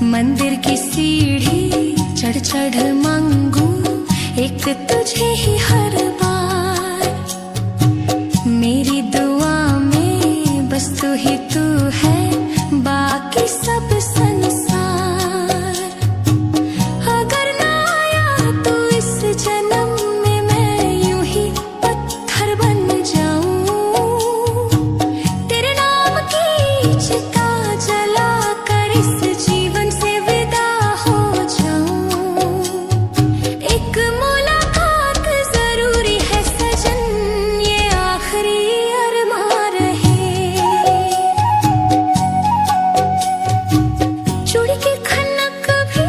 मंदिर की सीढ़ी चढ़ चढ़ मांगू एक तुझे ही हर बार। मेरी दुआ में बस तू ही तू है, बाकी सब संसार। अगर ना आया तू इस जन्म में, मैं यूं ही पत्थर बन जाऊं। तेरे नाम की चिता जला कर इस जीवन से विदा हो जाऊं। एक मुलाकात जरूरी है सजन, ये आखिरी अरमान रहे। चूड़ी की खनक भी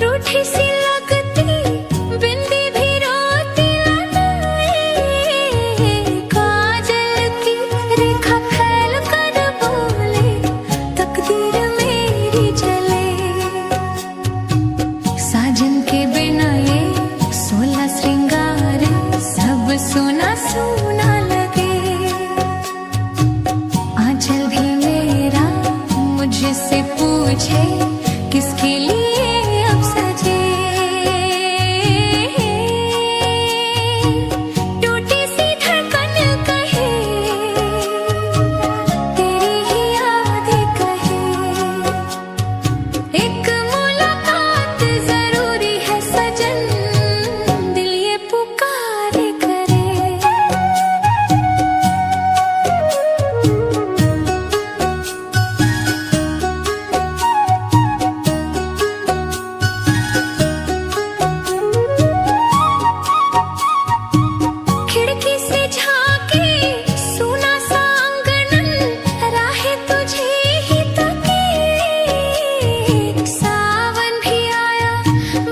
रूठी सी लगती, बिंदी भी रोती लगाए। काजल की रेखा फैल कर बोले, तकदीर मेरी जले। साजन के बिना ये 16 श्रृंगार सब सोना सोना लगे। आंचल भी मेरा मुझसे पूछे, किसके लिए अब सजे। टूटी सी धड़कन कहे, तेरी ही याद कहे। एक मुलाकात जरूरी है सजन, दिल ये पुकार करे। खिड़की से झांके सुना सा आंगन, राहें तुझे ही तके। सावन भी आया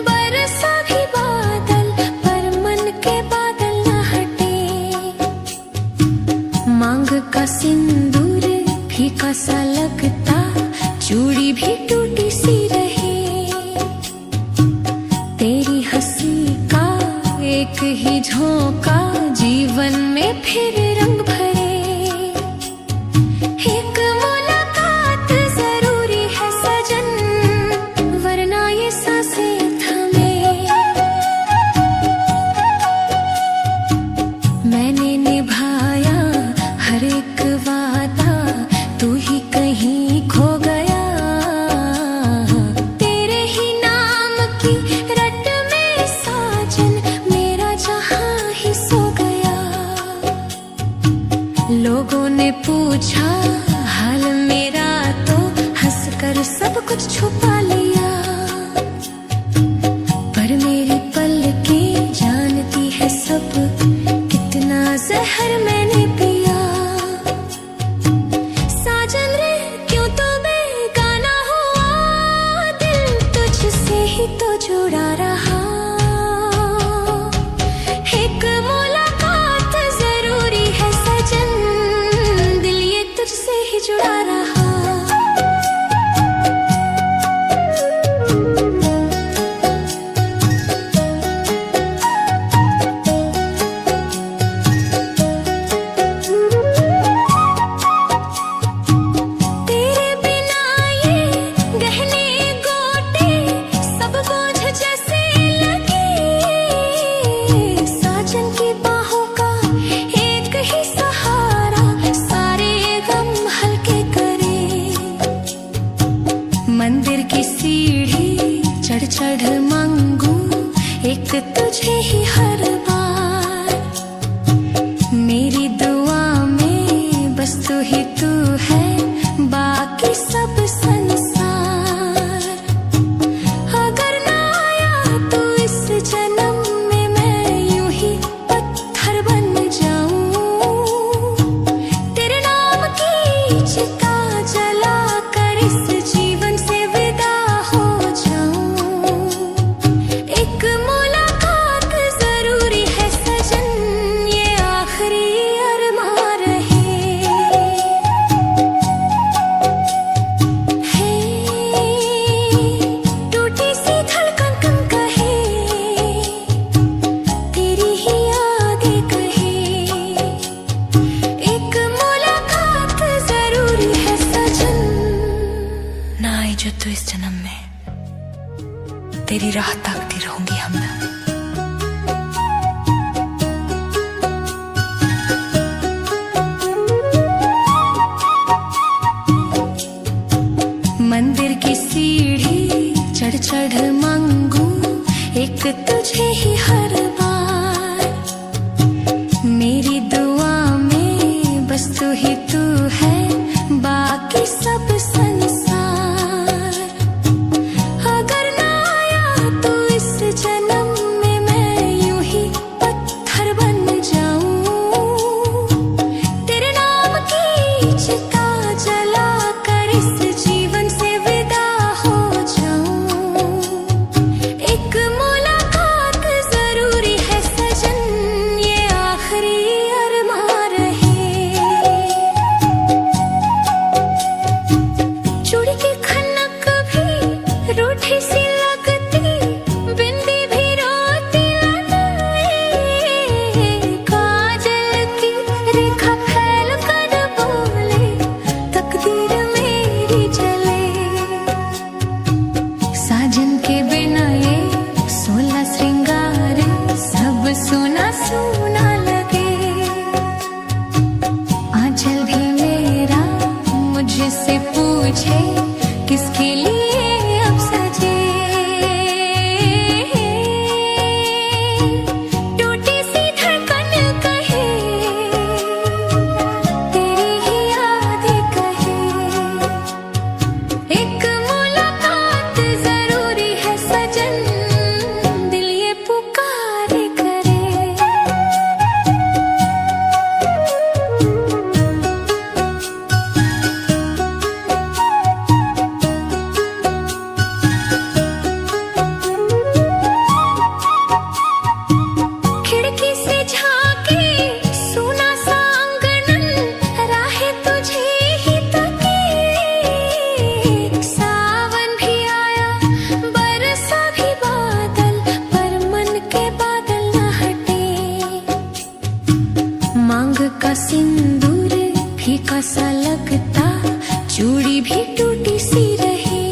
बरसा भी बादल, पर मन के बादल न हटे। मांग का सिंदूर फीका सा लगता, चूड़ी भी टूटी सी रही। तेरी हंसी का एक ही झोंका जीवन में फिर रंग भरे। एक मुलाकात जरूरी है सजन, वरना ये सांसें थमे। मैंने निभाया हर एक वादा, तू ही कहीं खो गया। तेरे ही नाम की रट में साजन, मेरा जहां ही सो गया। लोगों ने पूछा हाल मेरा, तो हंसकर सब कुछ छुपा लिया। पर मेरी पलकें जानती है सब, कितना जहर मैंने पिया। साजन रे क्यों तो बेगाना हुआ, दिल तुझसे ही तो जुड़ा रहा। एक मुलाकात जरूरी है सजन, दिल ये तुझसे ही जुड़ा रहा। तेरे बिना ये गहने गोटे सब बोझ जैसे लगे। साजन की बाहों का एक ही सहारा, सारे गम हल्के करे। मंदिर की सीढ़ी चढ़ चढ़ मांगू एक तुझे ही हर बार। मेरी दुआ में बस तू ही तू है, बाकी सब संसार। अगर ना आया तू इस जन्म में, मैं यूं ही पत्थर बन जाऊं। तेरे नाम की चिता जला कर इस जीवन से विदा हो जाऊं। एक मुलाकात जरूरी तेरी राह ताकती रहूंगी हमदम। मंदिर की सीढ़ी चढ़ चढ़ मांगू एक तुझे ही हर बार, मेरी दुआ में बस तू ही तू है, बाकी सब संसार। अगर ना आया तो इस जन्म में मैं यूं ही पत्थर बन जाऊं, तेरे नाम की चिता जला कर इस जीवन से विदा हो जाऊं। एक मुलाकात जरूरी है सजन, ये आखिरी अरमान रहे। चूड़ी की खनक भी रूठी सी लगती, बिंदी भी रोती लगाए, काजल की रेखा फैल कर बोले तकदीर मेरी जले। साजन के बिना ये 16 श्रृंगार सब सुना सुना लगे, आंचल भी मेरा मुझसे पूछे किसके लिए अब सजे। टूटी सी धड़कन कहे तेरी ही याद कहे, एक मुलाकात जरूरी है सजन, दिल ये पुकारे करे। खिड़की से झांके सुना सा आंगन, राहें तुझे ही तकी। सावन भी आया बरसा भी बादल, पर मन के बादल न हटे। मांग का सिंदूर फीका सा लगता, चूड़ी भी टूटी सी रही,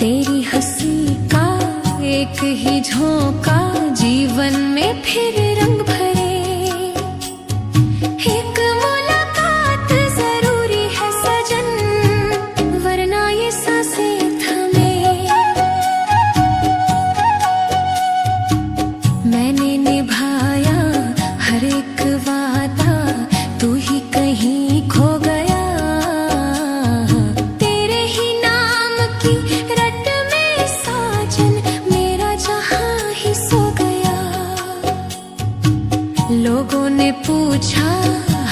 तेरी हंसी का एक ही झोंका जीवन में फिर रंग भरे। एक मुलाकात जरूरी है सजन, वरना ये सांसें थमे। मैंने निभाया हर एक वादा, तू ही कहीं खो गया, तेरे ही नाम की रट में साजन मेरा जहां ही सो गया। लोगों ने पूछा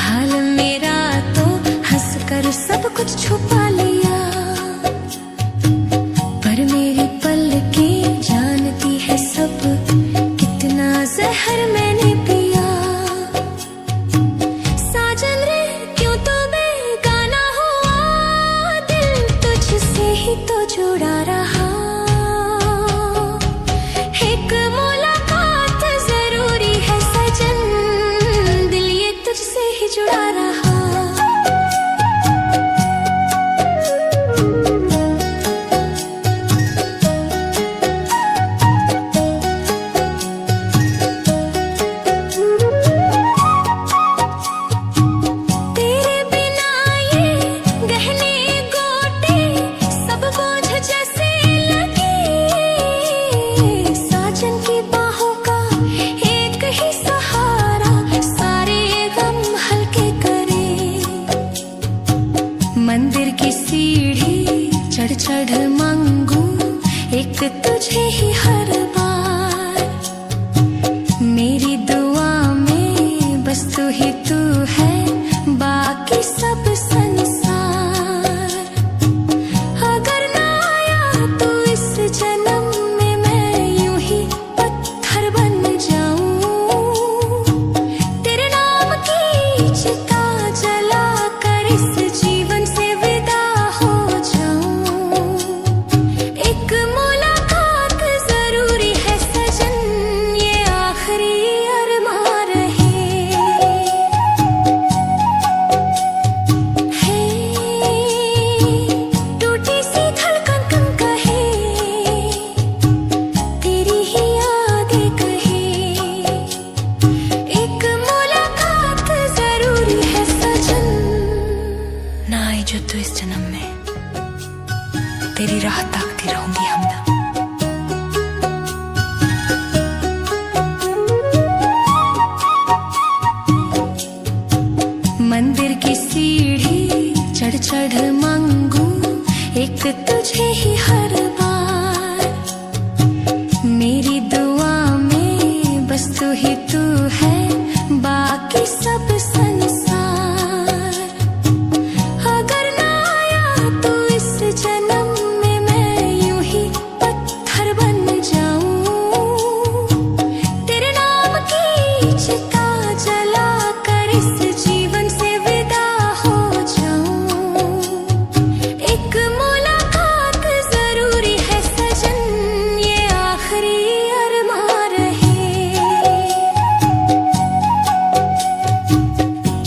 हाल मेरा तो हंसकर सब कुछ छुपा लिया, पर मेरी पलकें जानती है सब कितना जहर मैंने पिया। साजन रे क्यों तो बेगाना हुआ, दिल तुझसे ही तो जुड़ा रहा। एक मुलाकात जरूरी है सजन, दिल ये तुझसे ही जुड़ा रहा। तेरे बिना ये गहने गोटे सब बोझ जैसे लगे, साजन की बाहों का एक ही सहारा सारे गम हल्के करे। मंदिर की सीढ़ी चढ़ चढ़ मांगू एक तुझे ही हर बार, मेरी दुआ में बस तू ही तू है, बाकी सब संसार। अगर ना आया तो इस जन्म में मैं यूं ही पत्थर बन जाऊं, तेरे नाम की चिता जला कर इस जीवन से विदा हो जाऊं। एक मुलाकात जरूर के रहूंगी हमदम। मंदिर की सीढ़ी चढ़ चढ़ मांगू एक तुझे ही हर बार, मेरी दुआ में बस तू ही तू है, बाकी सब संसार। अगर ना आया तो इस जन्म में मैं यूं ही पत्थर बन जाऊं, तेरे नाम की चिता जला कर इस जीवन से विदा हो जाऊं। एक मुलाकात जरूरी है सजन, ये आखिरी अरमान रहे।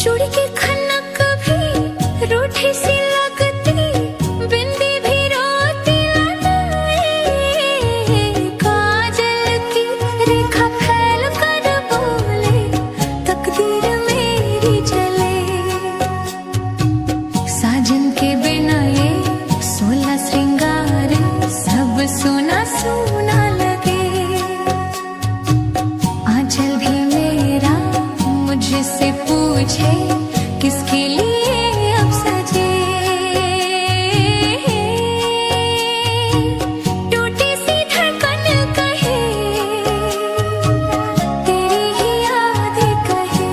चूड़ी की खनक भी रूठी सी लगती, बिंदी भी रोती लगाए, काजल की रेखा फैल कर बोले तकदीर मेरी जले। साजन के बिना ये 16 श्रृंगार सब सोना सोना लगे। आंचल भी मेरा मुझसे पूछे किसके लिए अब सजे। टूटी सी धड़कन कहे तेरी ही याद कहे।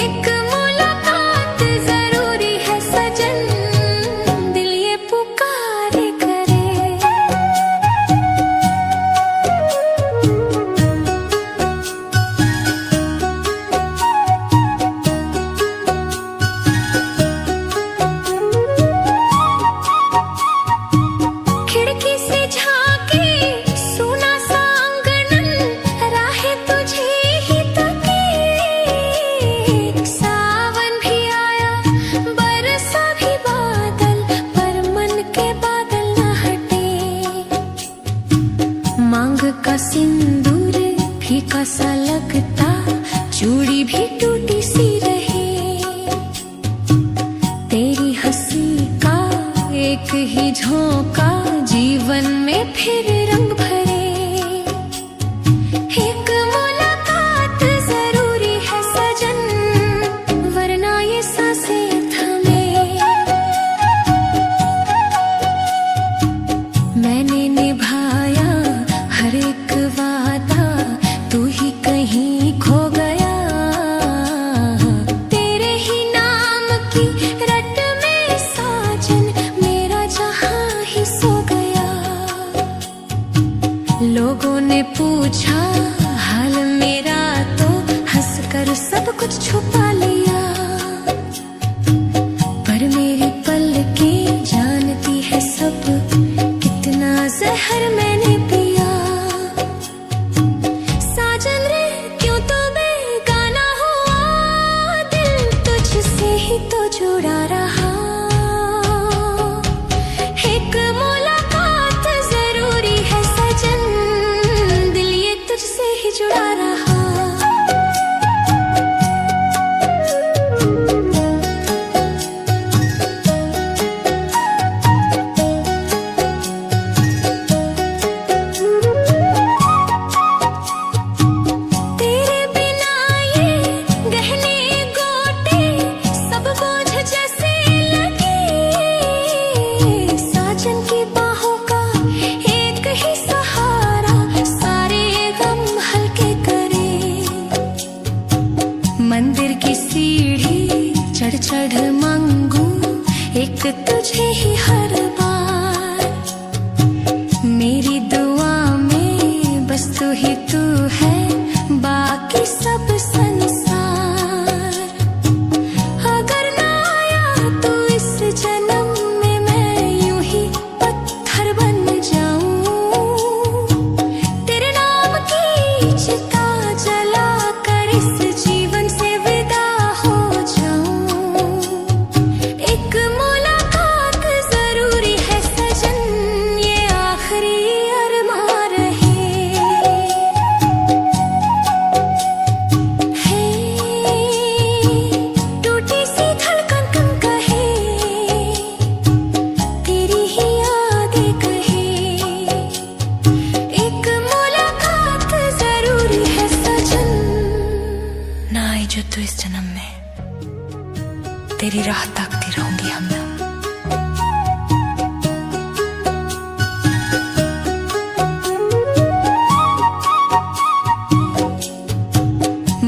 एक मुलाकात जरूरी है सजन, दिल ये पुकारे करे। खिड़की से झांके सुना सा आंगन, राहें तुझे ही तके। सावन भी आया बरसा भी बादल, पर मन के बादल न हटे। मांग का सिंदूर फीका सा लगता, चूड़ी भी टूटी सी रही। तेरी हंसी का एक ही झोंका जीवन में फिर रंग भरे। एक मुलाकात जरूरी है सजन, वरना ये सांसें थमे। मैंने निभाया हर एक वादा, तू ही कहीं खो गया। तेरे ही नाम की रट में साजन मेरा जहां ही सो गया। लोगों ने पूछा हाल मेरा तो हंसकर सब कुछ छुपा लिया, पर मेरी पलकें जानती है सब कितना जहर मैंने पिया। साजन रे क्यों तो बेगाना हुआ, दिल तुझसे ही तो जुड़ा रहा। एक मुलाकात जरूरी है सजन, दिल ये तुझसे ही राह ताकती रहूंगी हमदम।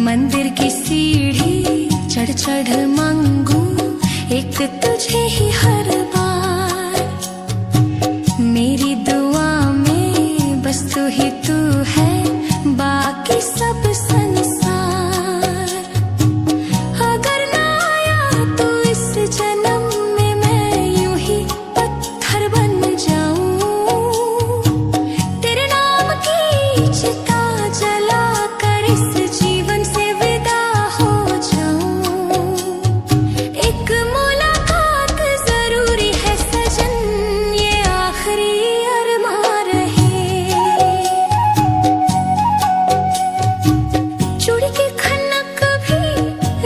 मंदिर की सीढ़ी चढ़ चढ़ मांगू एक तुझे ही हर बार, मेरी दुआ में बस तू ही तू है, बाकी सब संसार। अगर ना आया तो इस जन्म में मैं यूं ही पत्थर बन जाऊं, तेरे नाम की चिता जला कर इस जीवन से विदा हो जाऊं। एक मुलाकात जरूरी है सजन, ये आखिरी अरमान रहे। चूड़ी की खनक भी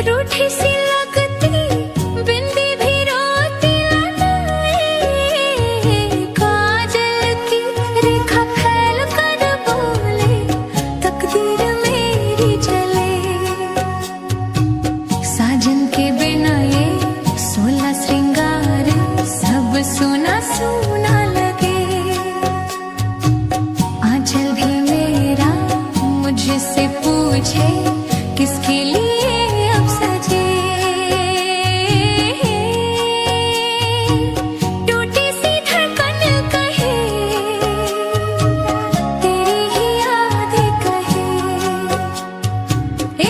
रूठी सी लगती, बिंदी भी रोती लगाए, काजल की रेखा फैल कर बोले तकदीर मेरी जले। साजन के बिना ये 16 श्रृंगार सब सुना सुना लगे। आंचल भी मेरा मुझसे पूछे किसके लिए अब सजे। टूटी सी धड़कन कहे तेरी ही याद कहे।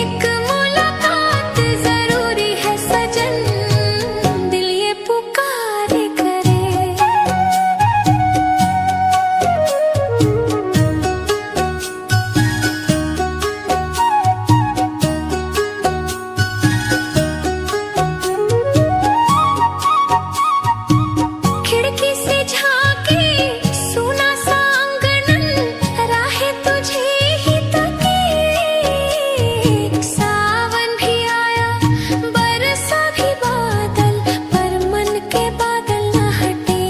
एक मुलाकात जरूरी है सजन, दिल ये पुकारे करे। खिड़की से झांके सुना सा आंगनन, राहें तुझे ही तकी। सावन भी आया बरसा भी बादल, पर मन के बादल न हटे।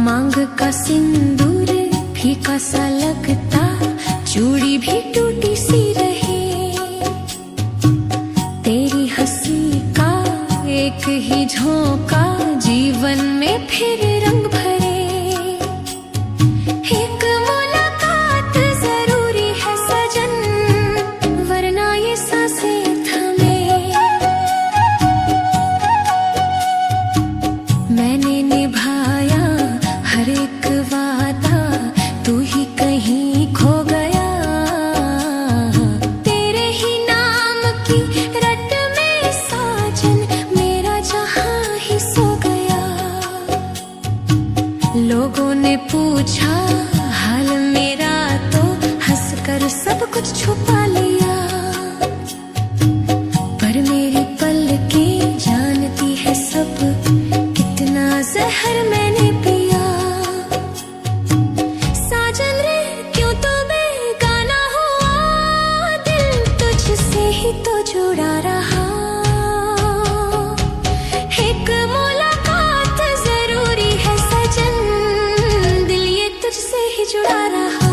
मांग का सिंदूर फीका सा लगता, चूड़ी भी टूटी सी रही। तेरी हंसी का एक ही झोंका जीवन में फिर रंग भरे। एक मुलाकात जरूरी है सजन, वरना ये सांसें थमे। मैंने निभाया हर एक वादा, तू ही कहीं खो गया। तेरे ही नाम की रट में साजन मेरा जहां ही सो गया। लोगों ने पूछा हाल मेरा तो हंसकर सब कुछ छुपा लिया, पर मेरी पलकें जानती है सब कितना जहर मैंने पिया। साजन रे क्यों तो बेगाना हुआ, दिल तुझसे ही तो जुड़ा रहा। एक मुलाकात जरूरी है सजन, दिल ये तुझसे ही जुड़ा रहा।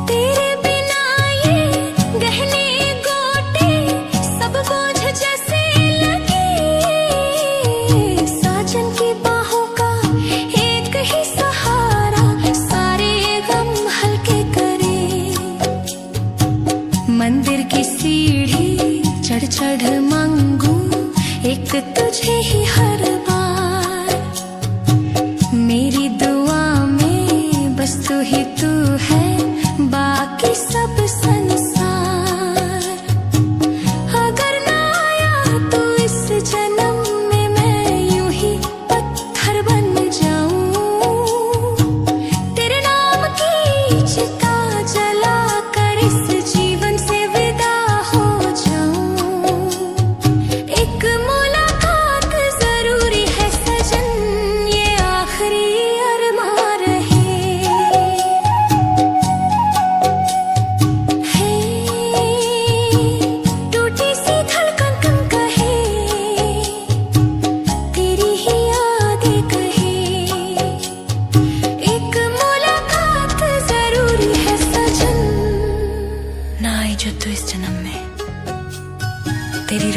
तेरे बिना ये गहने गोटे सब बोझ जैसे लगे। साजन की बाहों का एक ही सहारा सारे गम हल्के करे। मंदिर की सीढ़ी चढ़ चढ़ मांगू एक तुझे ही हर बार, मेरी दुआ में बस तू ही तू है, बाकी सब संसार। अगर ना आया तो इस जन्म में मैं यूं ही पत्थर बन जाऊं, तेरे नाम की चिता जला कर इस जीवन से विदा हो जाऊं। एक मुलाकात जरूरी है सजन, ये आखिरी अरमान रहे।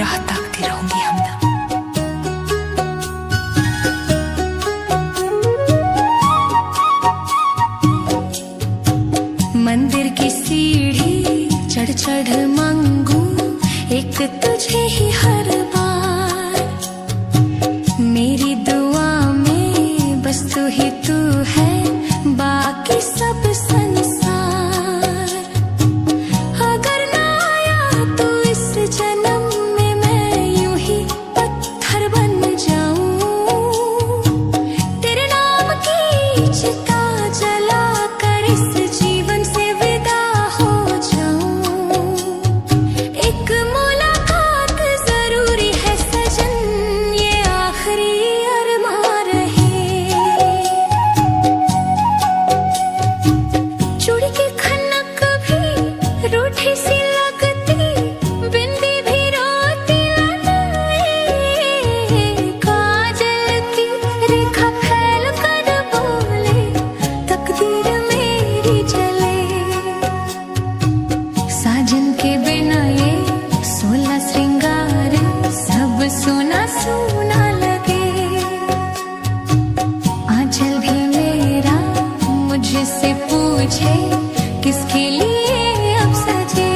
राह ताकती रहूंगी हमदम। मंदिर की सीढ़ी चढ़ चढ़ मांगू एक तुझे ही हर बार। मेरी दुआ में बस तू ही तू है, बाकी सब संसार। अगर ना आया तो इस जन्म में मैं यूं ही पत्थर बन जाऊं। तेरे नाम की चिता जला कर इस जीवन से विदा हो जाऊं। एक मुलाकात जरूरी है सजन, ये आखिरी अरमान रहे। चूड़ी की खनक भी रूठी सी लगती, बिंदी भी रोती लगाए। काजल की रेखा फैल कर बोले तकदीर मेरी जले। साजन के बिना ये 16 श्रृंगार सब सोना सोना लगे। आंचल भी मेरा मुझसे पूछे किसके लिए अब सजे।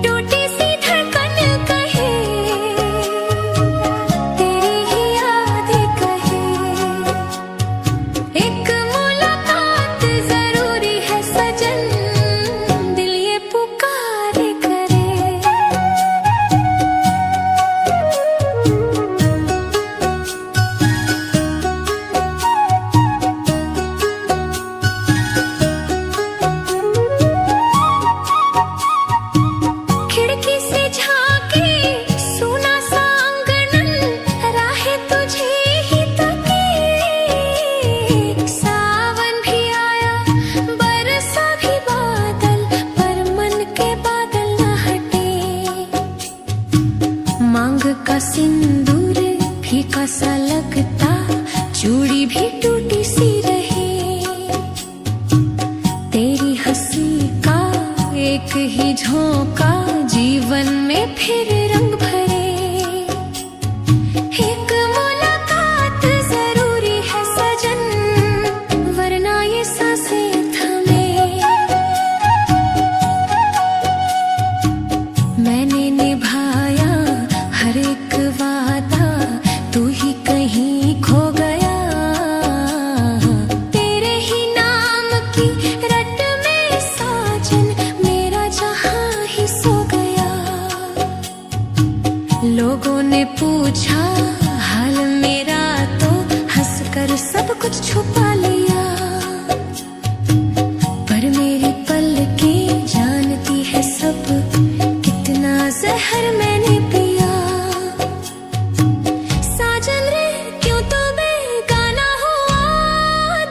टूटी सी धड़कन कहे तेरी ही याद कहे। एक मुलाकात जरूरी है सजन, दिल ये पुकारे करे। खिड़की से झांके सुना सा आंगन, राहें तुझे ही तकी। सावन भी आया बरसा भी बादल, पर मन के बादल न हटे। मांग का सिंदूर फीका सा लगता, चूड़ी भी टूटी सी रही। तेरी हंसी का एक ही झोंका जीवन में फिर रंग भरे। एक मुलाकात जरूरी है सजन, वरना ये सांसें थमे। मैंने निभाया हर एक वादा, तू ही कहीं खो गया। तेरे ही नाम की रट में साजन मेरा जहां ही सो गया। लोगों ने पूछा हाल मेरा तो हंसकर सब कुछ छुपा लिया। पर मेरी पलकें जानती है सब कितना जहर मैंने पिया। साजन रे क्यों तो बेगाना हुआ,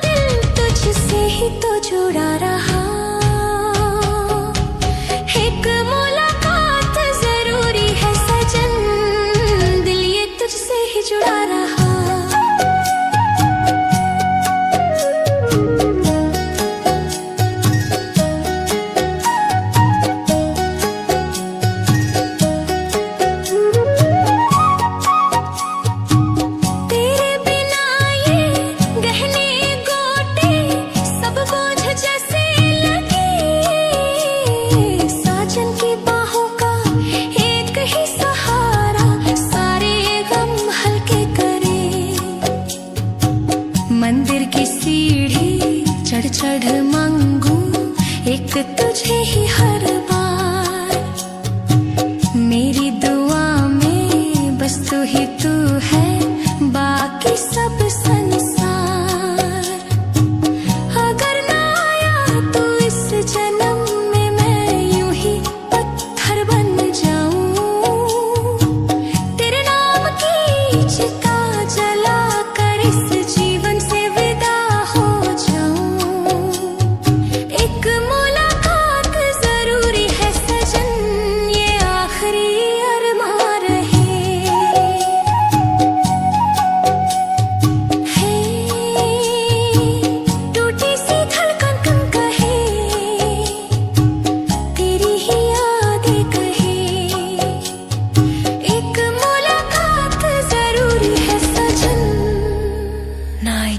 दिल तुझसे ही तो जुड़ा रहा। एक मुलाकात जरूरी है सजन, दिल ये तुझसे ही जुड़ा रहा। तेरे बिना ये गहने गोटे सब बोझ जैसे लगे। साजन की बाहों का एक ही सहारा सारे गम हल्के करे। मंदिर की सीढ़ी चढ़ चढ़ मांगू एक तुझे ही हर बार। मेरी दुआ में बस तू ही तू है, बाकी सब संसार। अगर ना आया तो इस जन्म में मैं यूं ही पत्थर बन जाऊं। तेरे नाम की चिता जला कर इस जीवन से विदा हो जाऊं। एक मुलाकात जरूरी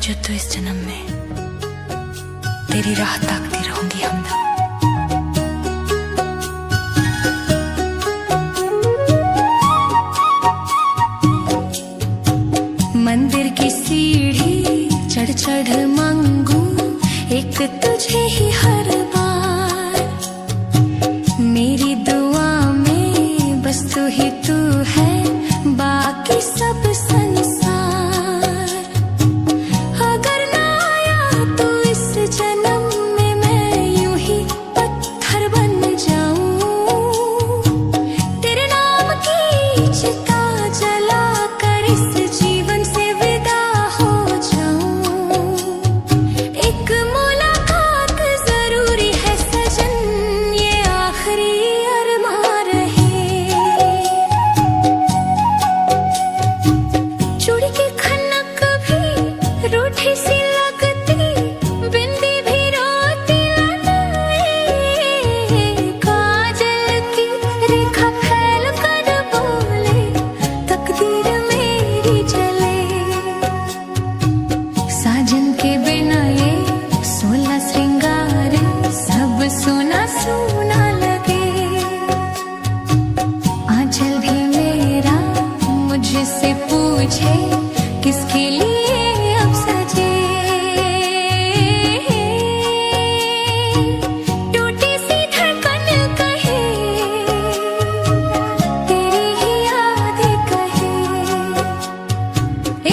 तुझे तो इस जन्म में तेरी राह ताकती रहूंगी हमदम। मंदिर की सीढ़ी चढ़ चढ़ मांगू एक तुझे ही हर बार, मेरी दुआ में बस तू ही तू है, बाकी सब संसार। अगर ना आया तो इस जन्म में मैं यूं ही पत्थर बन जाऊं, तेरे नाम की चिता जला कर इस जीवन से विदा हो जाऊं। एक मुलाकात जरूरी है सजन, ये आखिरी अरमान रहे। चूड़ी की खनक भी रूठी सी लगती, बिंदी भी रोती लगाए, काजल की रेखा फैल कर बोले तकदीर मेरी जले। साजन के बिना ये 16 श्रृंगार सब सोना सोना लगे। आंचल भी मेरा मुझसे पूछे किसके लिए अब सजे। टूटी सी धड़कन कहे तेरी ही याद कहे।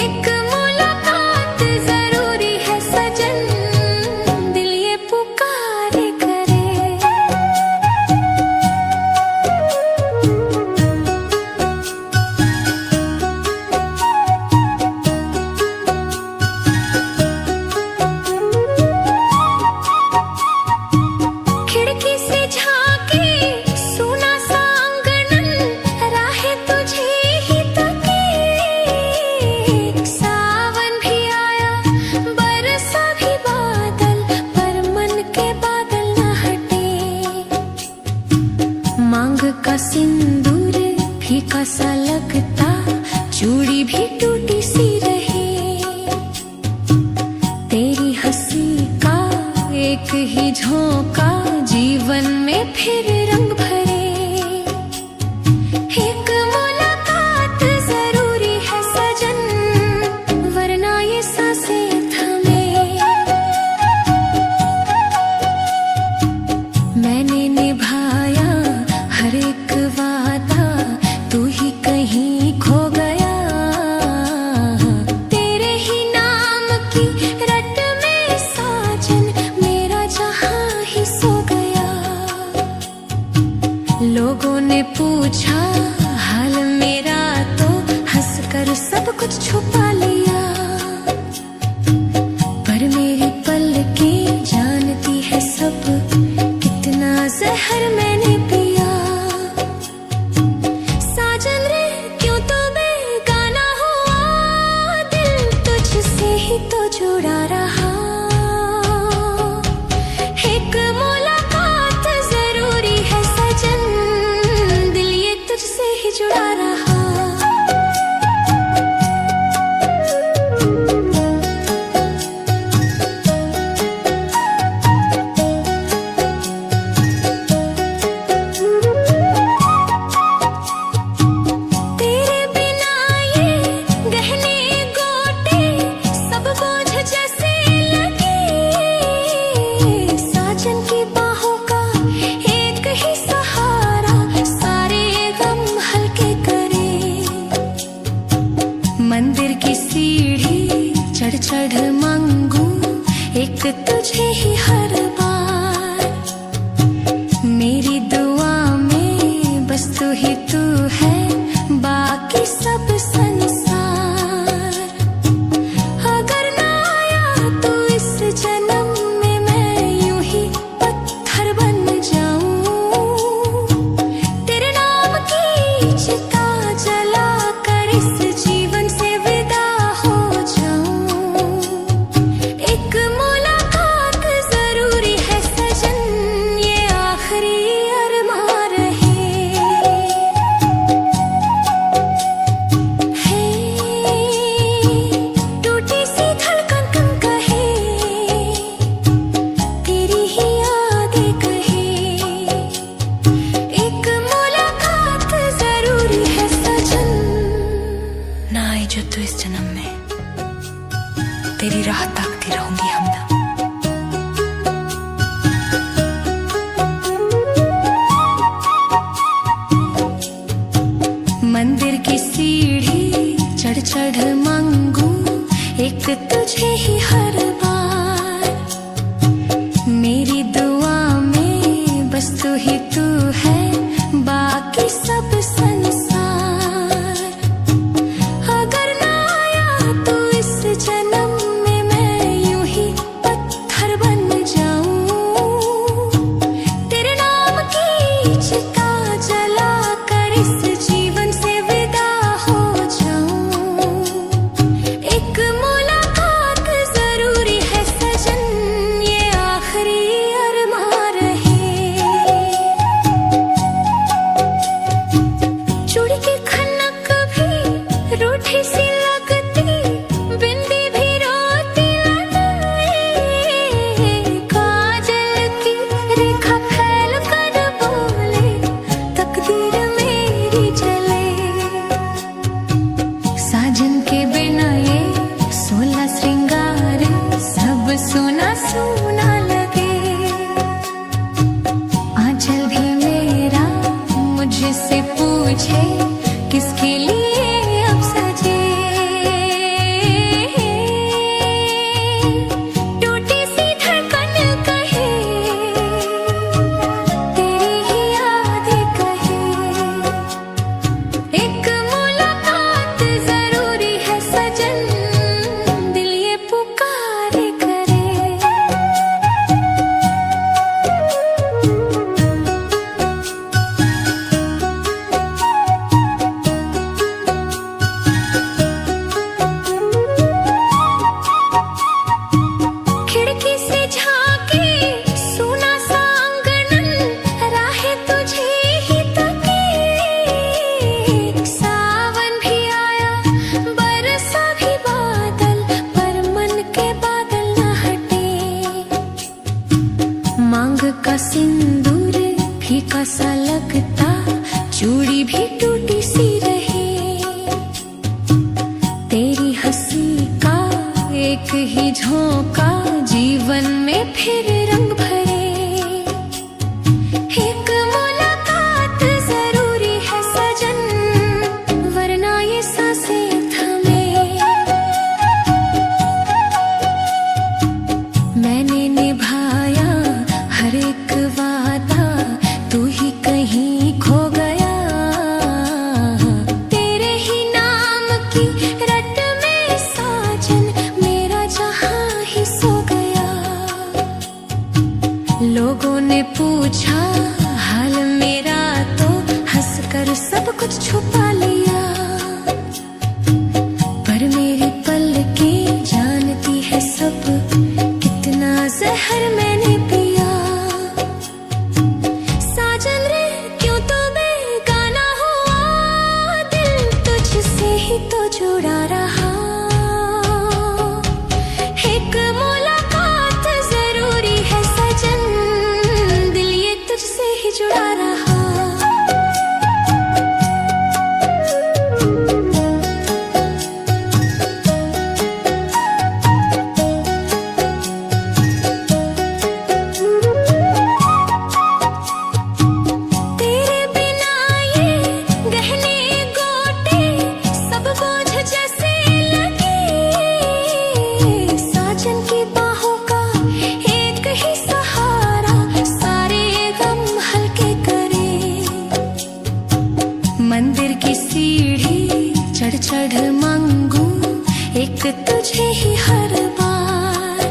एक मुलाकात जरूरी है सजन, दिल ये पुकारे करे। खिड़की से झांके सुना सा आंगन, राहें तुझे ही तके। सावन भी आया बरसा भी बादल, पर मन के बादल न हटे। मांग का सिंदूर फीका सा लगता, चूड़ी भी टूटी सी रही। तेरी हंसी का एक ही झोंका जीवन में फिर रंग भरे। एक मुलाकात जरूरी है सजन, वरना ये सांसें थमे। मैंने निभाया हर एक वादा, तू ही कहीं खो गया। तेरे ही नाम की रट में साजन मेरा जहां ही सो गया। लोगों ने पूछा हाल मेरा तो हंसकर सब कुछ छुपा लिया, पर मेरी पलकें जानती है सब कितना जहर मैंने पिया। साजन रे क्यों तो बेगाना हुआ, दिल तुझसे ही तो जुड़ा रहा। एक मुलाकात जरूरी है सजन, दिल ये तुझसे ही जुड़ा रहा। तेरे बिना ये गहने गोटे सब बोझ जैसे लगे। साजन की बाहों का एक ही सहारा सारे गम हल्के करे। मंदिर की सीढ़ी चढ़ चढ़ मांगू एक तुझे ही हर बार, मेरी दुआ में बस तू ही तू है, बाकी सब संसार। अगर ना आया तो इस जन्म में मैं यूं ही पत्थर बन जाऊं, तेरे नाम की चिता जला कर इस जीवन से विदा हो जाऊं। एक मुलाकात जरूरी तेरी राह ताकती रहूंगी हमदम। मंदिर की सीढ़ी चढ़ चढ़ मांगू एक तुझे ही हर बार। मेरी दुआ में बस तू ही तू है, बाकी सब संसार। अगर ना आया तो इस जन्म में मैं यूं ही पत्थर बन जाऊं। तेरे नाम की चिता जला कर इस जीवन से विदा हो जाऊं। एक मुलाकात जरूरी है सजन, ये आखिरी अरमान रहे। चूड़ी की खनक भी रूठी सी लगती, बिंदी भी रोती लगाए। काजल की रेखा फैल कर बोले तकदीर मेरी जले। साजन के बिना ये 16 श्रृंगार सब सोना सोना लगे। आंचल भी मेरा मुझसे पूछे किसके लिए अब सजे। टूटी सी धड़कन कहे तेरी ही याद कहे। एक मुलाकात जरूरी है सजन, दिल ये पुकारे करे। खिड़की से झांके सुना सा आंगन, राहें तुझे ही तकी। सावन भी आया बरसा भी बादल, पर मन के बादल न हटे। मांग का सिंदूर फीका सा लगता, चूड़ी भी टूटी सी रही। तेरी हंसी का एक ही झोंका जीवन में फिर रंग भरे। एक मुलाकात जरूरी है सजन, वरना ये सांसें थमे। मैंने निभाया हर एक वादा, तू ही कहीं खो गया। तेरे ही नाम की रट में साजन मेरा जहां ही सो गया। लोगों ने पूछा हाल मेरा तो हंसकर सब कुछ छुपा लिया। पर मेरी पलकें जानती है सब कितना जहर मैंने पिया। साजन रे क्यों तो बेगाना हुआ, दिल तुझसे ही तो जुड़ा रहा। एक मुलाकात जरूरी है सजन, दिल ये तुझसे ही जुड़ा रहा। तेरे बिना ये गहने गोटे सब बोझ जैसे लगे। साजन की बाहों का एक ही सहारा सारे गम हल्के करे। मंदिर की सीढ़ी चढ़ चढ़ मांगू एक तुझे ही हर बार।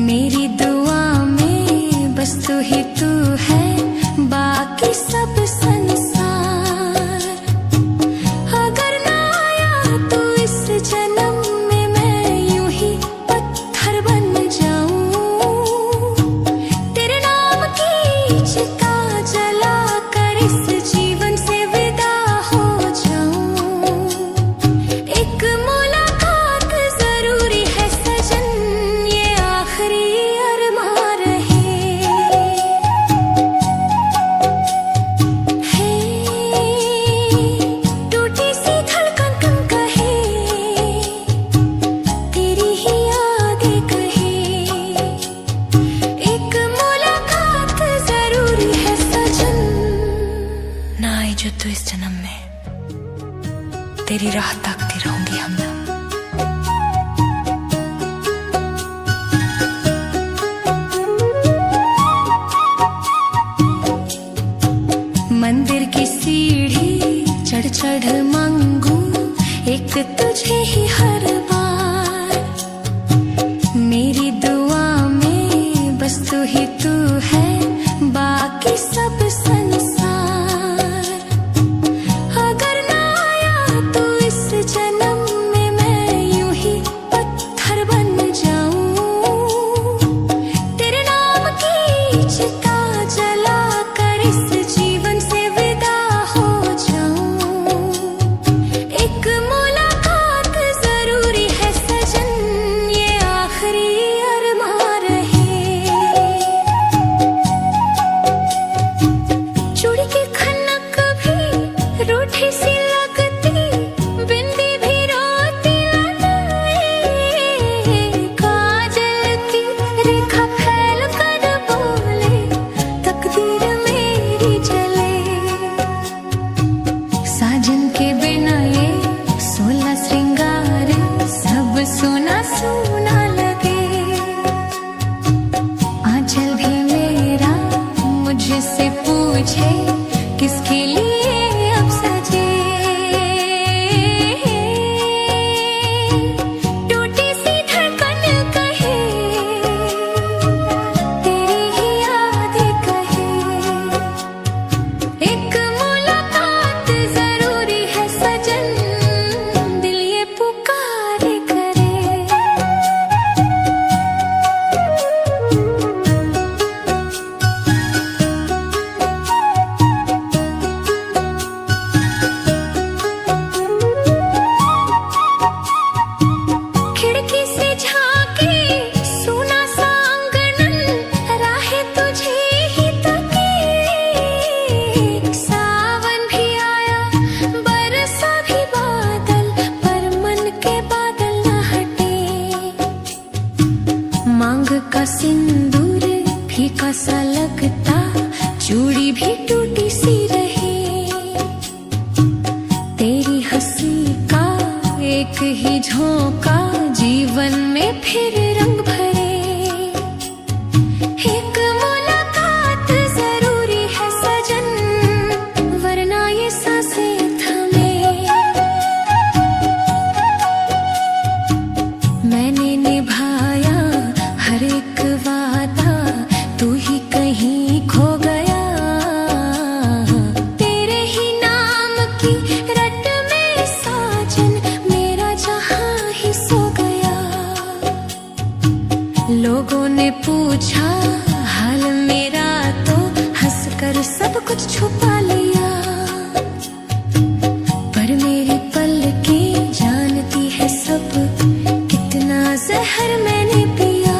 मेरी दुआ में बस तू ही तू है, बाकी सब संसार। अगर ना आया तो इस जन्म में मैं यूं ही पत्थर बन जाऊं। तेरे नाम की चिता जला कर इस जीवन से विदा हो जाऊं। एक मुलाकात जरूरी सूना लगे। आंचल भी मेरा मुझसे पूछे किसके लिए अब सजे। टूटी सी धड़कन कहे तेरी ही याद कहे। एक मुलाकात जरूरी है सजन, दिल ये पुकार करे। खिड़की से झांके सुना सा आंगन, राहें तुझे ही तकी। सावन भी आया बरसा भी बादल, पर मन के बादल न हटे। मांग का सिंदूर फीका सा लगता, चूड़ी भी टूटी सी रही। तेरी हंसी का एक ही झोंका जीवन में फिर रंग भरे। एक मुलाकात जरूरी है सजन, वरना ये सांसें थमे। मैंने निभाया हर एक वादा, तू ही कहीं खो गया। तेरे ही नाम की रट में साजन, मेरा जहां ही सो गया। लोगों ने पूछा हाल मेरा, तो हंसकर सब कुछ छुपा लिया। पर मेरी पलकें जानती है सब, कितना जहर मैंने पिया।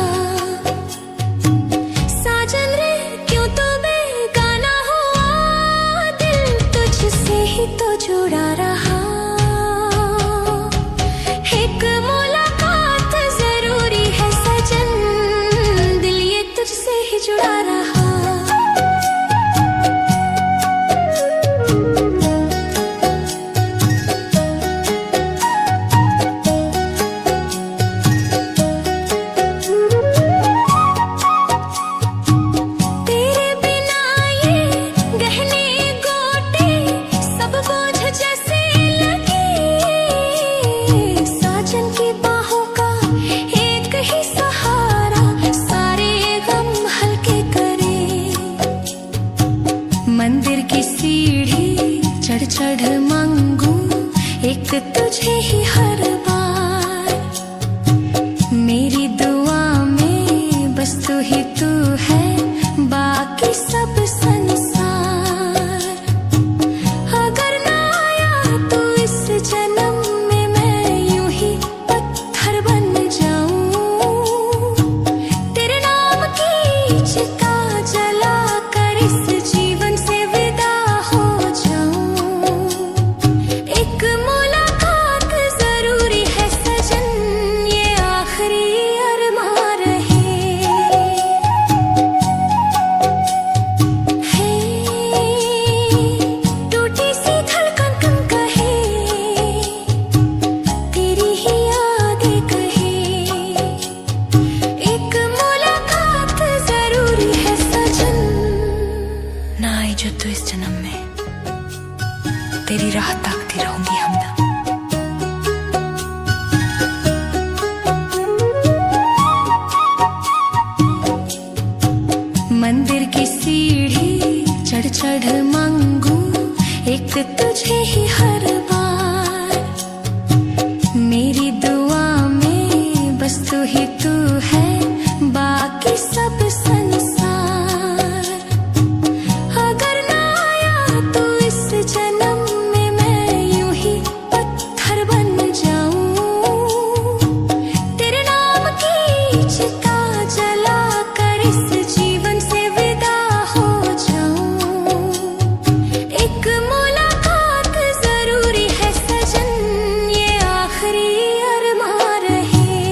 साजन रे क्यों तो बेगाना हुआ, दिल तुझसे ही तो जुड़ा रहा। एक मुलाकात जरूरी है सजन, दिल ये तुझसे ही जुड़ा रहा। तेरे बिना ये गहने गोटे सब बोझ जैसे लगे। साजन की बाहों का एक ही सहारा, सारे गम हल्के करे। मंदिर की सीढ़ी चढ़ चढ़ मांगू एक तुझे ही हर बार। मेरी दुआ में बस तू ही तू है, बाकी सब संसार। अगर ना आया तू इस जन्म में, मैं यूं ही पत्थर बन जाऊं। तेरे नाम की चिता जला कर इस जीवन से विदा हो जाऊं। एक मुलाकात जरूरी है सजन, ये आखिरी अरमान रहे। टूटी सी धड़कन कहे तेरी ही याद कहे। एक मुलाकात जरूरी है सजन, ना आई जो तू इस जन्म में, तेरी राह ताकती रहूंगी हमदम। मंदिर की सीढ़ी चढ़ चढ़ मांगू एक तुझे ही हर बार। मेरी दुआ में बस तू ही तू है, बाकी सब संसार। अगर ना आया तू इस जन्म में, मैं यूं ही पत्थर बन जाऊं। तेरे नाम की चिता जला कर इस जीवन से विदा हो जाऊं। एक मुलाकात जरूरी है सजन, ये आखिरी अरमान रहे।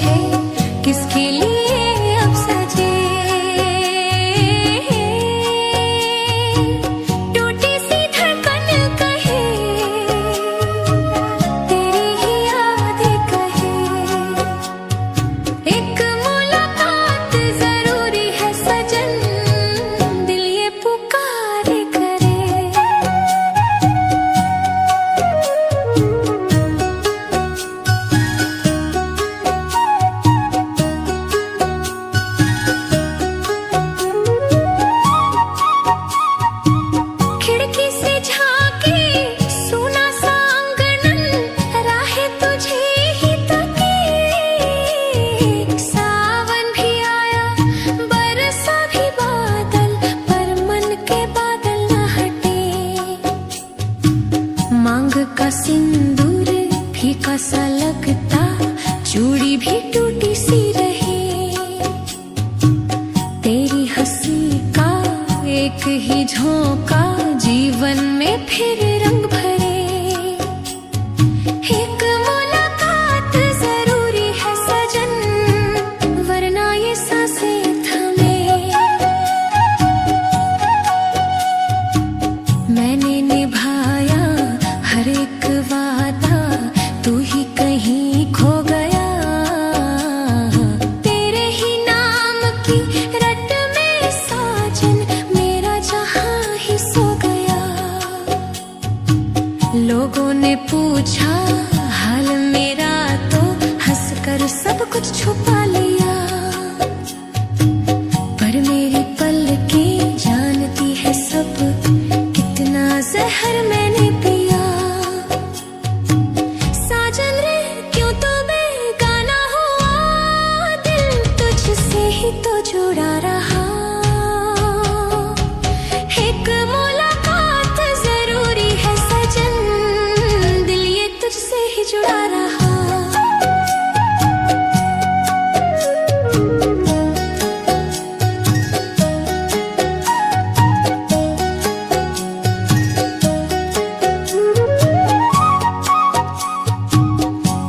पूछे किसके लिए अब सजे। टूटी सी धड़कन कहे तेरी ही यादें कहे। एक मुलाकात जरूरी है सजन, दिल ये पुकारे करे। खिड़की से झांके सुना सा आंगन, राहें तुझे ही तकी। सावन भी आया बरसा भी बादल, पर मन के बादल न हटे। मांग का सिंदूर फीका सा लगता, चूड़ी भी टूटी सी रही। तेरी हंसी का एक ही झोंका, जीवन में फिर रंग भरे। एक मुलाकात जरूरी है सजन, वरना ये सांसें थमे। मैंने निभाया हर एक वादा, तू ही कहीं खो गया। तेरे ही नाम की रट में साजन, मेरा जहां ही सो गया। लोगों ने पूछा हाल मेरा, तो हंसकर सब कुछ छुपा लिया। पर मेरी पलकें जानती है सब, कितना जहर मैंने पिया। साजन रे क्यों तो बेगाना हुआ, दिल तुझसे ही तो जुड़ा रहा। एक मुलाकात जरूरी है सजन, दिल ये तुझसे ही जुड़ा रहा।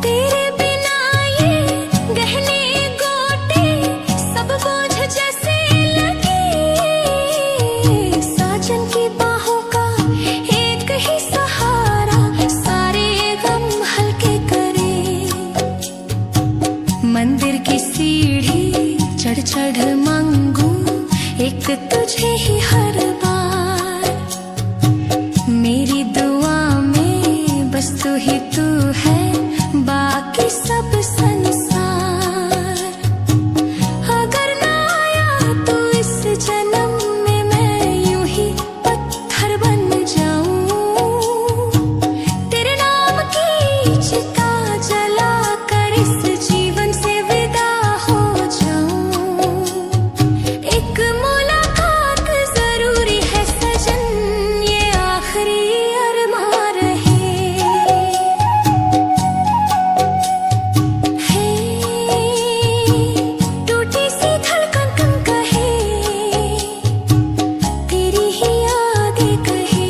तेरे बिना ये गहने गोटे सब बोझ जैसे लगे। साजन की बाहों का एक ही सहारा, सारे गम हल्के करे। मंदिर की सीढ़ी चढ़ चढ़ मांगू एक तुझे ही हर बार। मेरी दुआ में बस तू ही तू है, बाकी सब संसार। अगर ना आया तू इस जन्म में, मैं यूं ही पत्थर बन जाऊं। तेरे नाम की चिता जला कर इस जीवन से विदा हो जाऊं। एक मुलाकात जरूरी है सजन, ये आखिरी अरमान रहे। टूटी सी धड़कन कहे तेरी ही यादें कहे।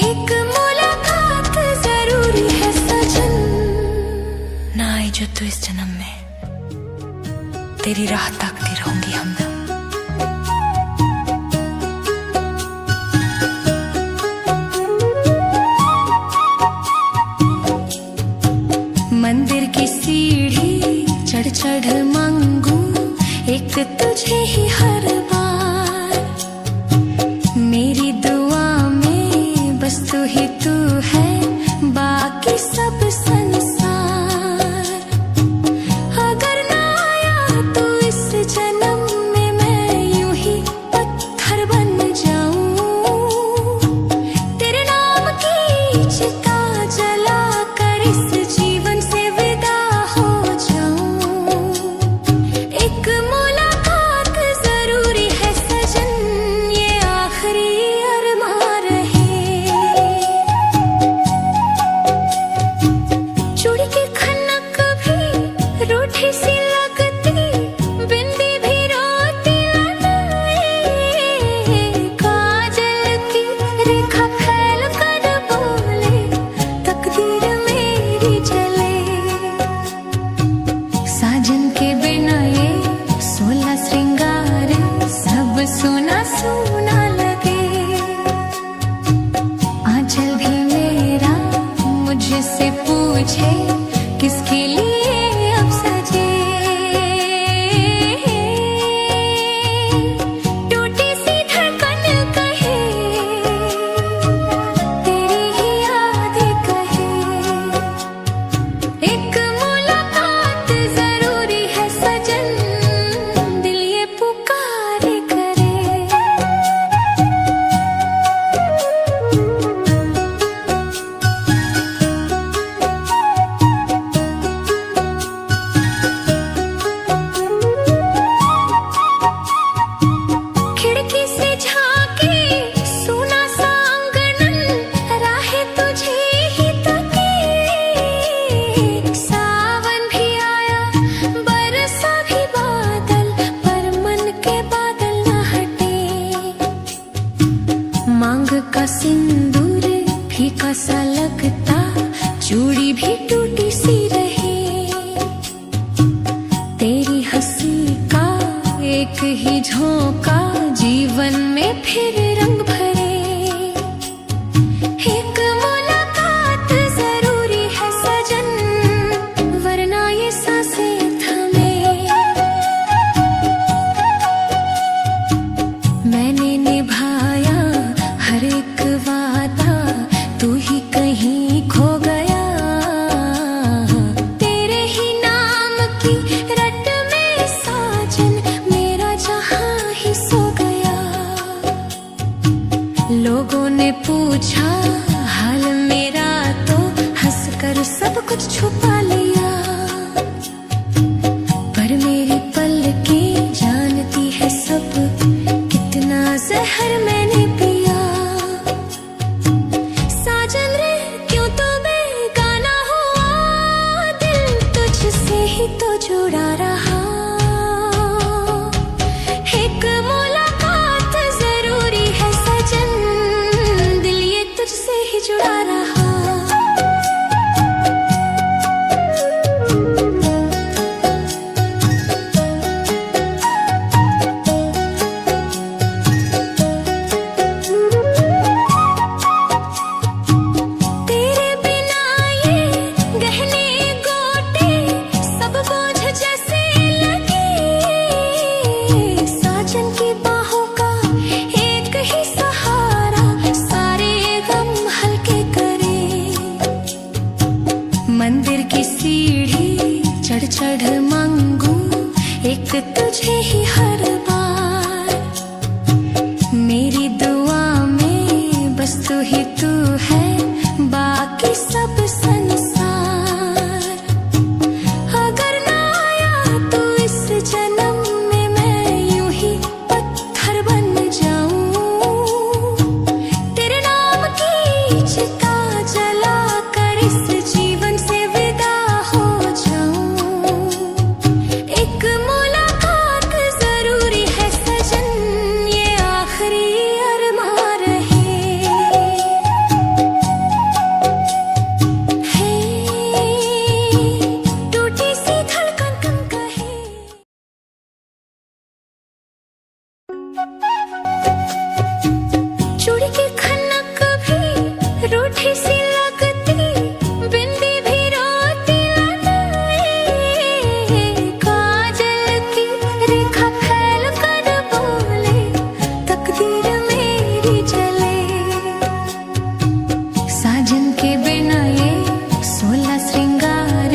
एक मुलाकात जरूरी है सजन, ना आई जो तू इस जन्म में, तेरी राह ताकती रहूंगी हमदम। मंदिर की सीढ़ी चढ़ चढ़ मांगू एक तुझे ही हर बार। मेरी दुआ में बस तू ही तू है, बाकी सब संसार। अगर ना आया तू इस जन्म में, मैं यूं ही पत्थर बन जाऊं। तेरे नाम की चिता जला कर इस जीवन से विदा हो जाऊं। एक मुलाकात जरूरी है सजन, ये आखिरी अरमान रहे। चूड़ी की खनक भी रूठी सी लगती, बिंदी भी रोती लगाए। काजल की रेखा फैल कर बोले पूछे किसके लिए अब सजे। टूटी सी धड़कन कहे तेरी ही याद कहे। एक मुलाकात जरूरी है सजन, दिल ये पुकारे करे। खिड़की से झांके सुना सा आंगन, राहें तुझे ही तकी। सावन भी आया बरसा भी बादल, पर मन के बादल न हटे। मांग का सिंदूर फीका सा लगता, चूड़ी भी टूटी सी रही। तेरी हंसी का एक ही झोंका जीवन में फिर रंग भरे। एक मुलाकात जरूरी है सजन, वरना ये सांसें थमे। मैंने निभाया हर एक वादा, तू ही कहीं खो गया। तेरे ही नाम की रट में साजन, मेरा जहां ही सो गया। लोगों ने पूछा हाल मेरा, तो हंसकर सब कुछ छुपा लिया। पर मेरी पलकें जानती है सब, कितना जहर मैंने पिया। साजन रे क्यों तो बेगाना हुआ, दिल तुझसे ही तो जुड़ा रहा। एक मुलाकात जरूरी है सजन, दिल ये तुझसे ही जुड़ा रहा। तेरे बिना ये गहने गोटे सब बोझ जैसे लगे। साजन की बाहों का एक ही सहारा, सारे गम हल्के करे। मंदिर की सीढ़ी चढ़ चढ़ मांगू एक तुझे ही हर बार। मेरी दुआ में बस तू ही तू है, बाकी सब संसार। अगर ना आया तो इस जन्म में मैं यूं ही पत्थर बन जाऊं। तेरे नाम की चिता जला कर इस जीवन से विदा हो जाऊं। एक मुलाकात जरूरी है सजन, ये आखिरी अरमान रहे। टूटी सी धड़कन कहे। चूड़ी की खनक भी रूठी सी लगती, बिंदी भी रोती लगाए। काजल की रेखा फैल कर बोले, तकदीर मेरी जले। साजन के बिना ये 16 श्रृंगार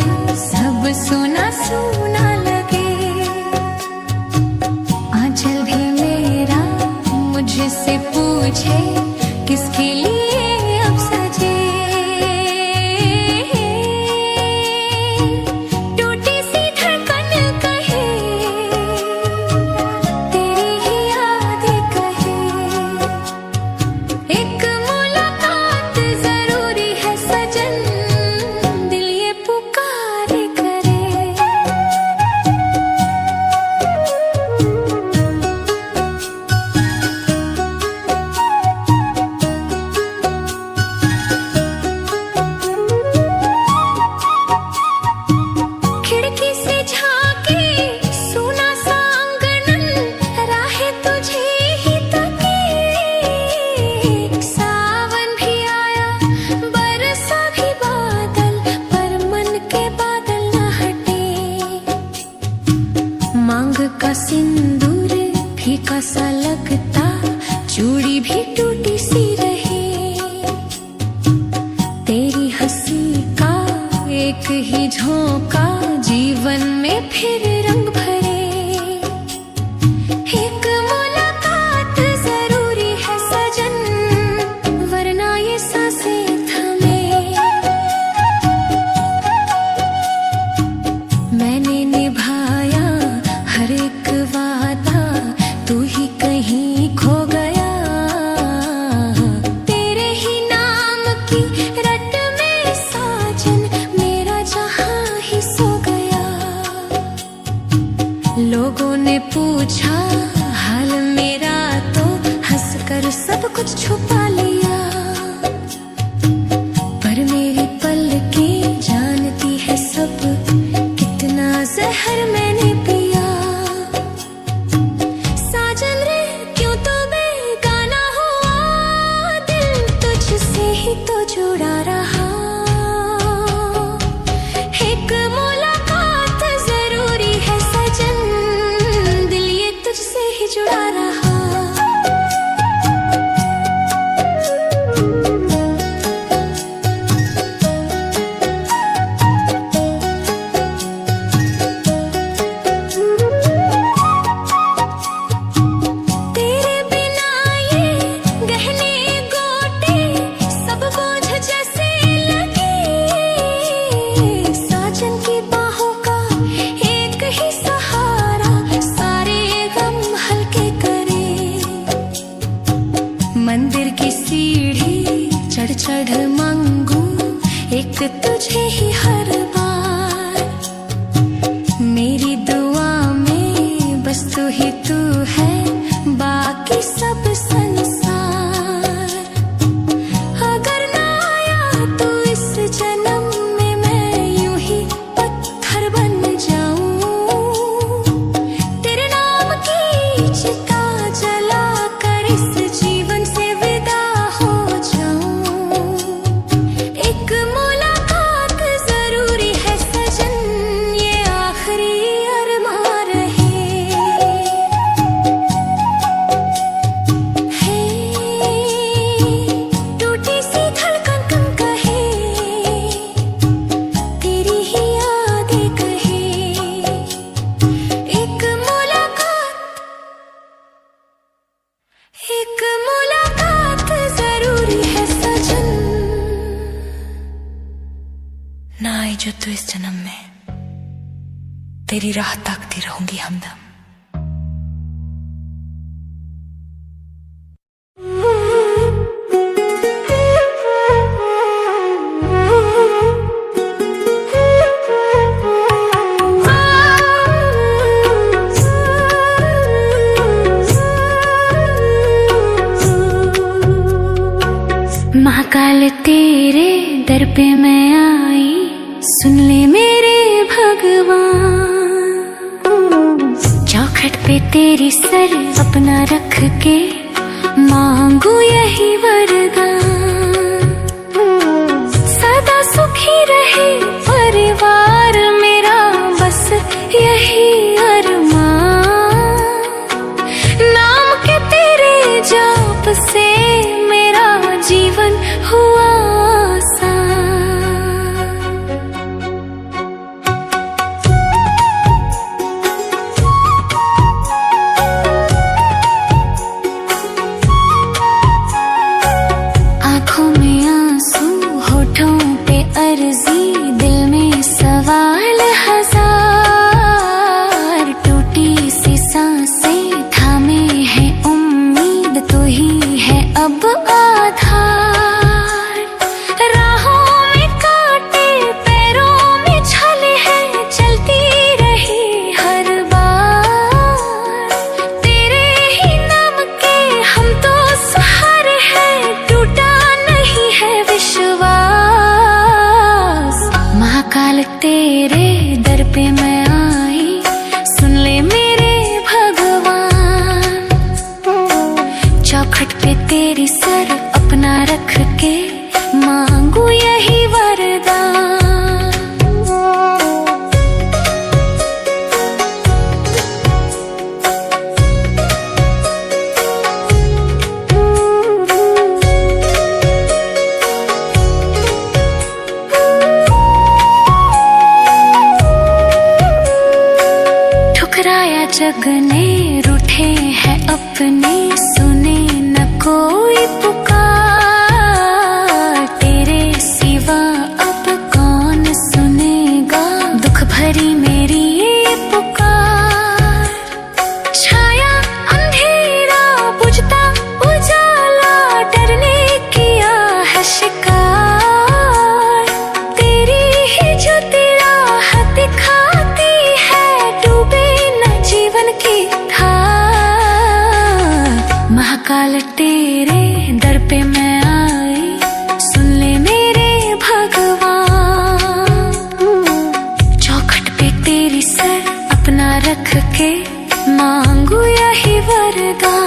सब सोना सोना लगे। आंचल भी मेरा मुझसे पूछे किसके लिए अब सजे। टूटी सी धड़कन कहे तेरी ही याद कहे। एक मुलाकात जरूरी है एक ही झोंका जीवन में फिर रंग भरे। एक मुलाकात जरूरी है सजन, वरना ये सांसें थमे। मैंने निभाया हर एक वादा, तू ही कहीं खो गया। तेरे ही नाम की रट में साजन, मेरा जहां ही सो गया। लोगों ने पूछा हाल मेरा, तो हंसकर सब कुछ छुपा लिया। पर मेरी पलकें जानती है सब, कितना जहर मैंने पिया। साजन रे क्यों तो बेगाना हुआ, दिल तुझसे ही तो जुड़ा रहा। एक मुलाकात जरूरी है सजन, दिल ये तुझसे ही जुड़ा रहा। तेरे बिना ये गहने गोटे सब बोझ जैसे लगे। साजन की बाहों का एक ही सहारा, सारे गम हल्के करे। मंदिर की सीढ़ी चढ़ चढ़ मांगू एक तुझे ही हर बार। मेरी दुआ में बस तू ही तू है, बाकी सब संसार। अगर ना आया तू इस जन्म में, मैं यूं ही पत्थर बन जाऊं। तेरे नाम की चिता जला कर इस जीवन से विदा हो जाऊं। एक मुलाकात जरूरी है सजन, ये आखिरी अरमां रहे। टूटी सी धड़कन कम कहे, तेरी ही यादें कहे। एक मुलाकात जरूरी है सजन। ना आई जो तू इस जन्म में, तेरी राह ताकती रहूंगी हमदम। महाकाल तेरे दर पे मैं आई, सुन ले मेरे भगवान। चौखट पे तेरी सर अपना रख के, मांगू यही वरदान। सदा सुखी रहे परिवार मेरा, बस यही अरमान। नाम के तेरे जाप से मेरा जीवन हुआ आसान। आंखों में आंसू, होठों पे अर्जी, दिल में सवाल हजार। टूटी सी सांसें थामे है उम्मीद, तो ही है अब आधार। राहों में कांटे, पैरों में छाले हैं, चलती रही हर बार। तेरे ही नाम के हम तो सहारे हैं, टूटा नहीं है विश्वास। महाकाल तेरे दर पे मैं आई, सुन ले मेरे भगवान। चौखट पे तेरी सर अपना रख के, मांगू यही वरदान। जगने रूठे हैं अपने, सुने न कोई पुकार। तेरे सिवा अब कौन सुनेगा दुख भरी मेरी ये पुकार। छाया अंधेरा बुझता उजाला, डरने किया है शिकार। तेरी ही जो राह दिखाती है, डूबे न जीवन की धार। महाकाल तेरे दर पे मैं आई, सुन ले मेरे भगवान। चौखट पे तेरी सर अपना रख के मांगू यही वरदान।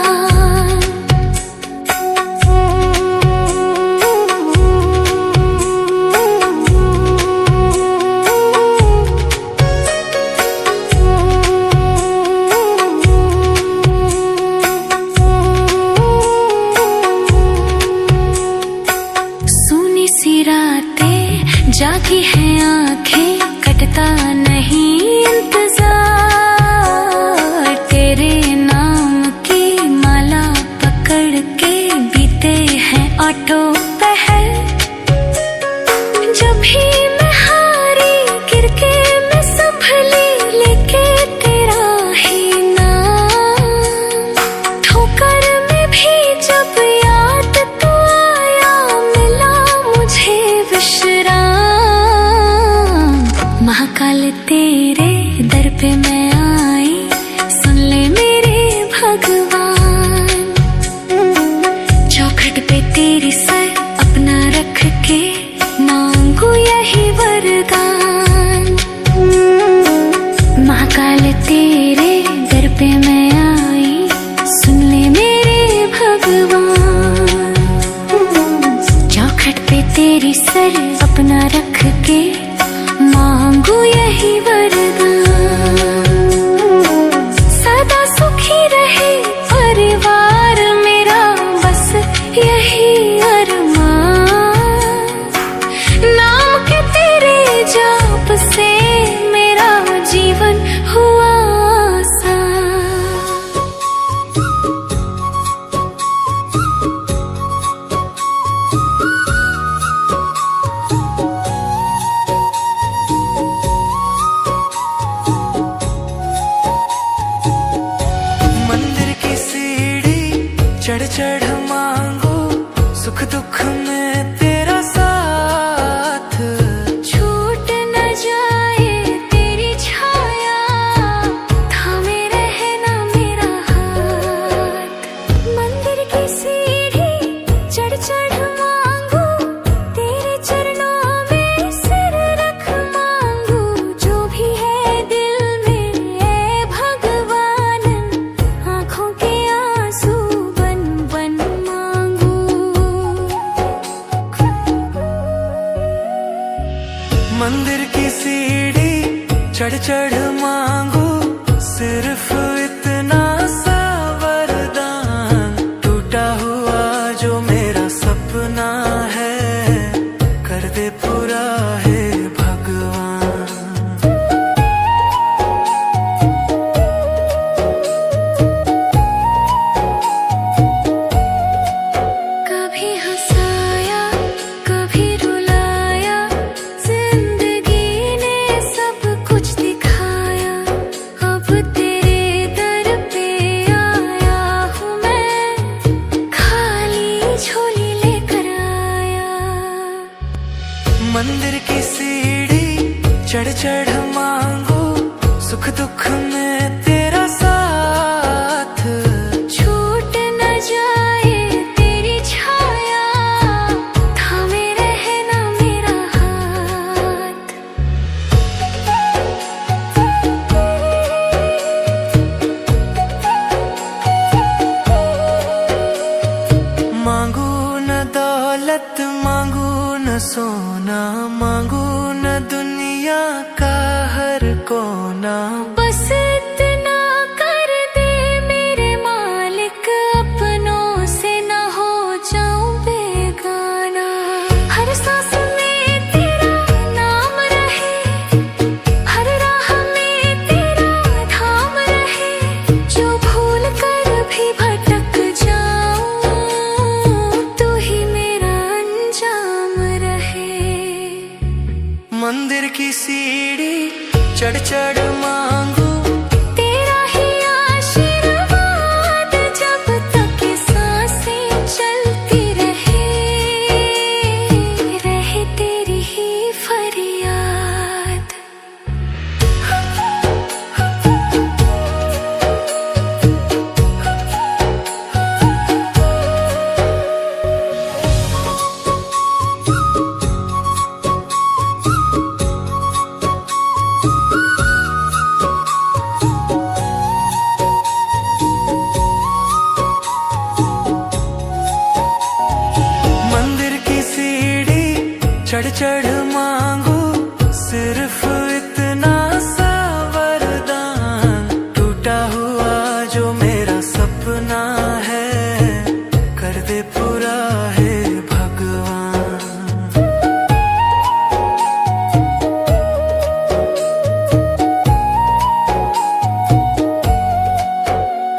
जागी हैं आंखें, कटता नहीं इंतजार। तेरे नाम की माला पकड़ के बीते हैं ऑटो पहर। जब भी मैं हारी गिर के मैं संभली, लेके तेरा ही नाम। ठोकर में भी जब याद तो आया, मिला मुझे विश्राम। महाकाल तेरे दर पे मैं आई, सुन ले मेरे भगवान। चौखट पे तेरी सर अपना रख के मांगू यही वरदान। महाकाल तेरे दर पे मैं आई, सुन ले मेरे भगवान। चौखट पे तेरी सर अपना रख के मांगू यही वरदान। सदा सुखी रहे परिवार मेरा, बस यही अरमान। नाम के तेरे जाप से मेरा जीवन हुआ आसान। चढ़ चढ़ मांगो सुख दुख में तेरा साथ। छूट न जाए तेरी छाया, थामे रहे ना मेरा हाथ। मंदिर की सीढ़ी चढ़ चढ़ मांगू, तेरे चरणों में सिर रख मांगू। जो भी है दिल में ए भगवान, आंखों के आंसू मंदिर की सीढ़ी चढ़ चढ़ मांगू, सिर्फ इतना सा वरदान। टूटा हुआ जो मेरा सपना है, कर दे पूरा है भगवान। कभी हंसाया कभी रुलाया, जिंदगी ने सब कुछ दिखाया। अब तेरे दर पे आया हूँ मैं, खाली झोली लेकर आया। मंदिर की सीढ़ी चढ़ चढ़ मांगू, सुख दुख में तेरा साथ। छूट न जाए तेरी छाया, थामे रहे ना मेरा हाथ। मांगू न दौलत मांगू न सोना, मांगू न दुनिया का हर कोना। बस इतना कर दे मेरे मालिक, अपनों से न हो जाऊं बेगाना। हर सांस में तेरा नाम रहे, हर राह में तेरा धाम रहे। मंदिर की सीढ़ी चढ़ चढ़ मांगू तेरा ही आशीर्वाद, जब तक ये सांसें चलती रहे तेरी ही फरियाद। चढ़ चढ़ मांगू सिर्फ इतना सा वरदान, टूटा हुआ जो मेरा सपना है कर दे पूरा है भगवान।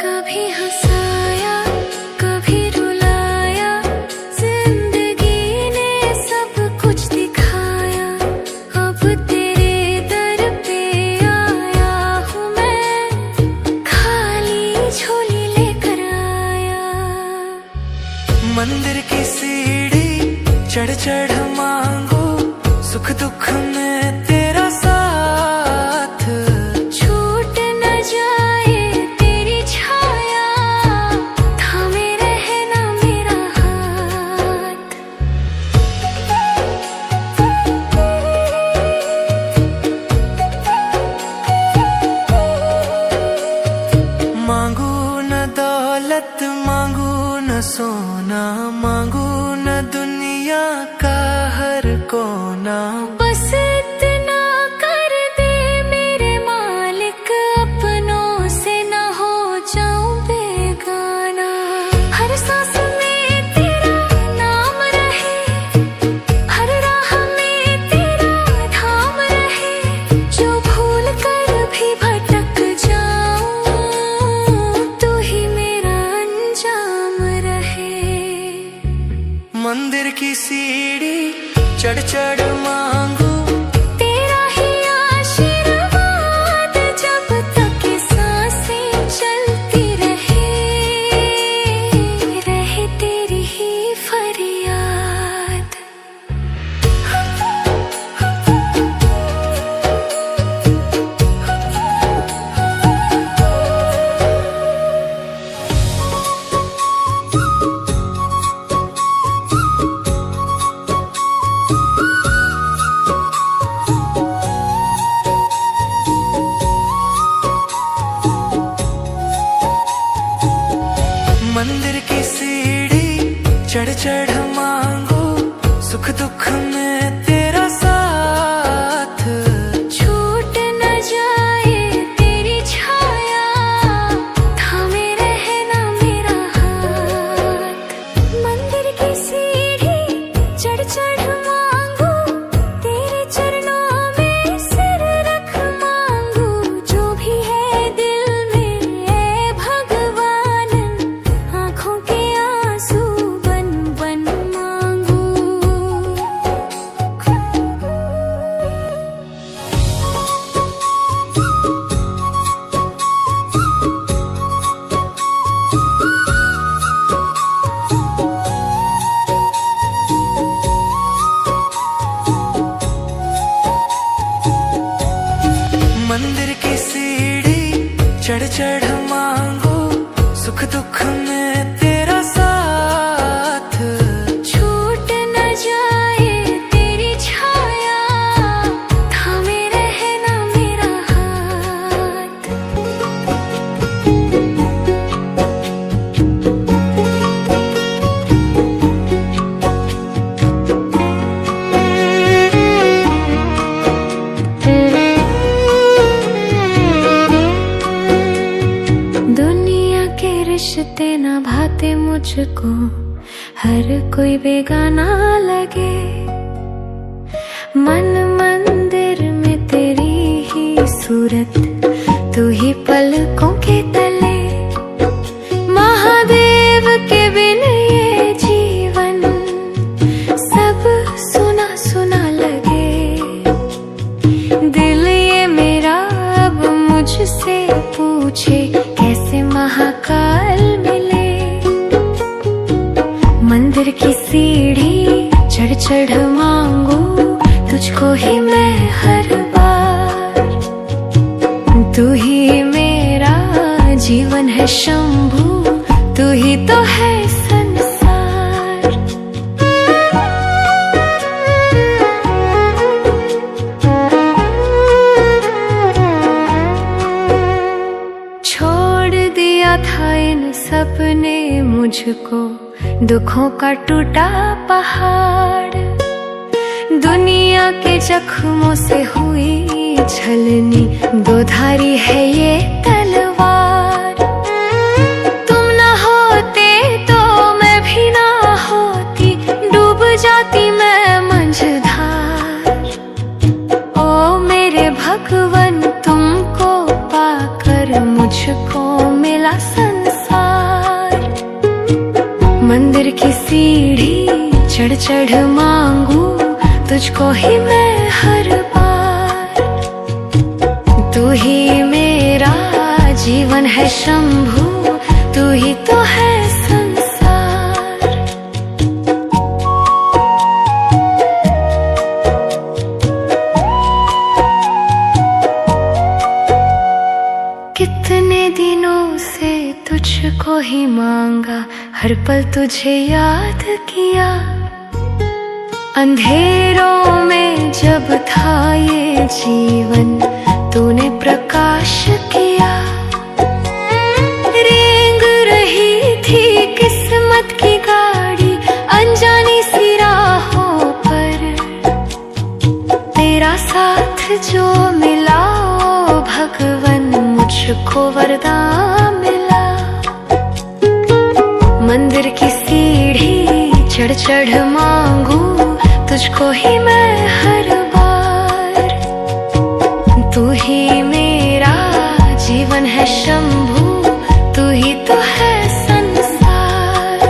कभी हंसाया कभी रुलाया, जिंदगी ने सब कुछ दिखाया। अब तेरे दर पे आया हूँ मैं, खाली झोली लेकर आया। मंदिर की सीढ़ी चढ़ चढ़ मांगू सुख दुख में तेरा साथ, छूट न जाए तेरी छाया, थामे रहना मेरा हाथ। मांगू न दौलत मांगू न सोना, मांगू न दुनिया का हर कोना, बस इतना कर दे मेरे मालिक, अपनों से न हो जाऊं बेगाना। हर सांस में तेरा नाम रहे, हर राह में तेरा धाम रहे, जो भूल कर भी भटक जाऊं तू ही मेरा अंजाम रहे। मंदिर की सीढ़ी चढ़ चढ़ मांगू तेरा ही आशीर्वाद, जब तक ये सांसें चलती रहे तेरी ही फरियाद। मंदिर की सीढ़ी चढ़ चढ़ मांगू सुख दुख में तेरा साथ, छूट न जाए तेरी छाया, थामे रहना मेरा हाथ। मंदिर की सीढ़ी चढ़ चढ़ मांगू, तेरे चरणों में सिर रख मांगू, जो भी है दिल में ऐ भगवान, आँखों के आंसू बन बन मांगू। मंदिर की सीढ़ी चढ़ चढ़ मांगू सुख दुख में तेरा साथ, छूट न जाए तेरी छाया, थामे रहना मेरा हाथ। दुनिया के रिश्ते न भाते मुझको, हर कोई बेगाना लगे। मन मंदिर में तेरी ही सूरत, तू ही पलकों के तले। महादेव के बिन ये जीवन सब सुना सुना लगे। चढ़ मांगू तुझको ही मैं हर बार। तू ही मेरा जीवन है शंभू, तू ही तो है संसार। छोड़ दिया था इन सपने मुझको, दुखों का टूटा पहाड़। दुनिया के जख्मों से हुई छलनी, दो धारी है ये तलवार। तुम न होते तो मैं भी ना होती, डूब जाती मैं मंझधार। ओ मेरे भगवन तुमको पाकर मुझको मिला संसार। मंदिर की सीढ़ी चढ़ चढ़ मांगू तुझको ही मैं हर बार। तू ही मेरा जीवन है शंभू, तू ही तो है संसार। कितने दिनों से तुझको ही मांगा, हर पल तुझे याद किया। अंधेरों में जब था ये जीवन, तूने प्रकाश किया। रेंग रही थी किस्मत की गाड़ी अनजानी सी राहों पर, तेरा साथ जो मिला ओ भगवन मुझको वरदान मिला। मंदिर की सीढ़ी चढ़ चढ़ मांगू तुझको ही मैं हर बार। तू ही मेरा जीवन है शंभू, तू ही तो है संसार।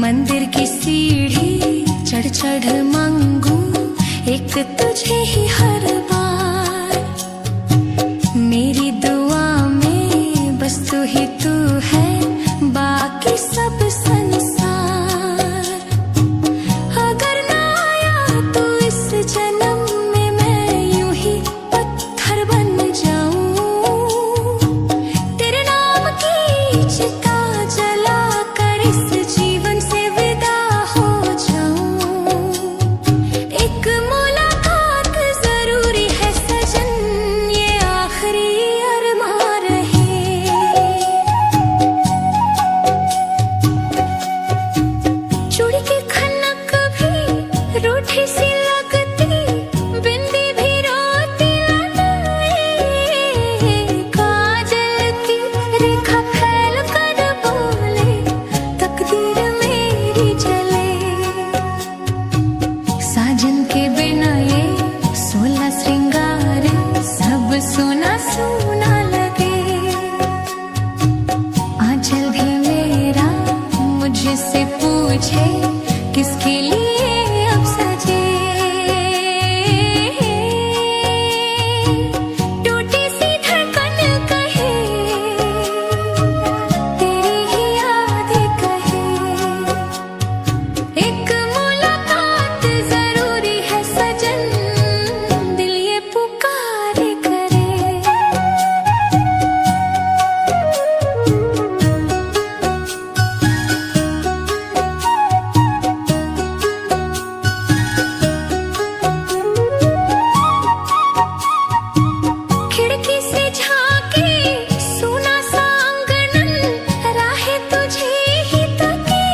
मंदिर की सीढ़ी चढ़ चढ़ मांगू एक तुझे ही हर बार। मेरी दुआ में बस तू ही तू है, बाकी सब संसार। अगर ना आया तो इस जन्म में मैं यूं ही पत्थर बन जाऊं। तेरे नाम की चिता जला कर इस जीवन से विदा हो जाऊं। एक मुलाकात जरूरी है सजन, ये आखिरी अरमान रहे। चूड़ी की खनक भी रूठी सी लगती, बिंदी भी रोती लगाए। काजल की रेखा फैल कर बोले, तकदीर मेरी जले। साजन के बिना ये 16 श्रृंगार सब सोना सोना लगे। आंचल भी मेरा मुझसे पूछे, किसके लिए अब सजे। टूटी सी धड़कन कहे, तेरी ही याद कहे। एक मुलाकात जरूरी है सजन, दिल ये पुकार करे। खिड़की से झांके सुना सा आंगन, राहें तुझे ही तकी।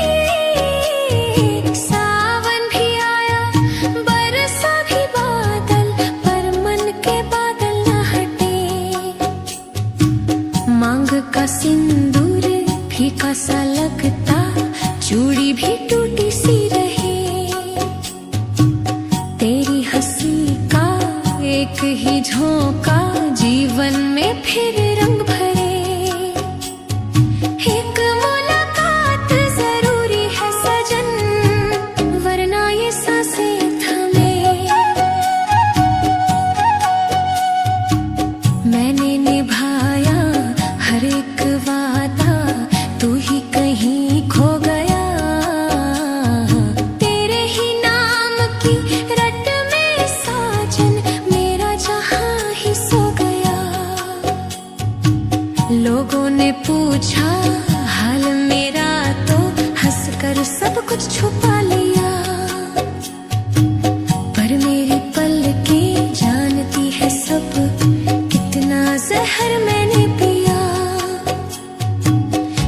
सावन भी आया बरसा भी बादल, पर मन के बादल न हटे। मांग का सिंदूर फीका सा लगता, चूड़ी भी टूटी सी रही। तेरी हंसी का एक ही झोंका जीवन में फिर रंग भरे। एक मुलाकात जरूरी है सजन, वरना पूछा हाल मेरा तो हंसकर सब कुछ छुपा लिया। पर मेरी पलकें जानती है सब कितना जहर मैंने पिया।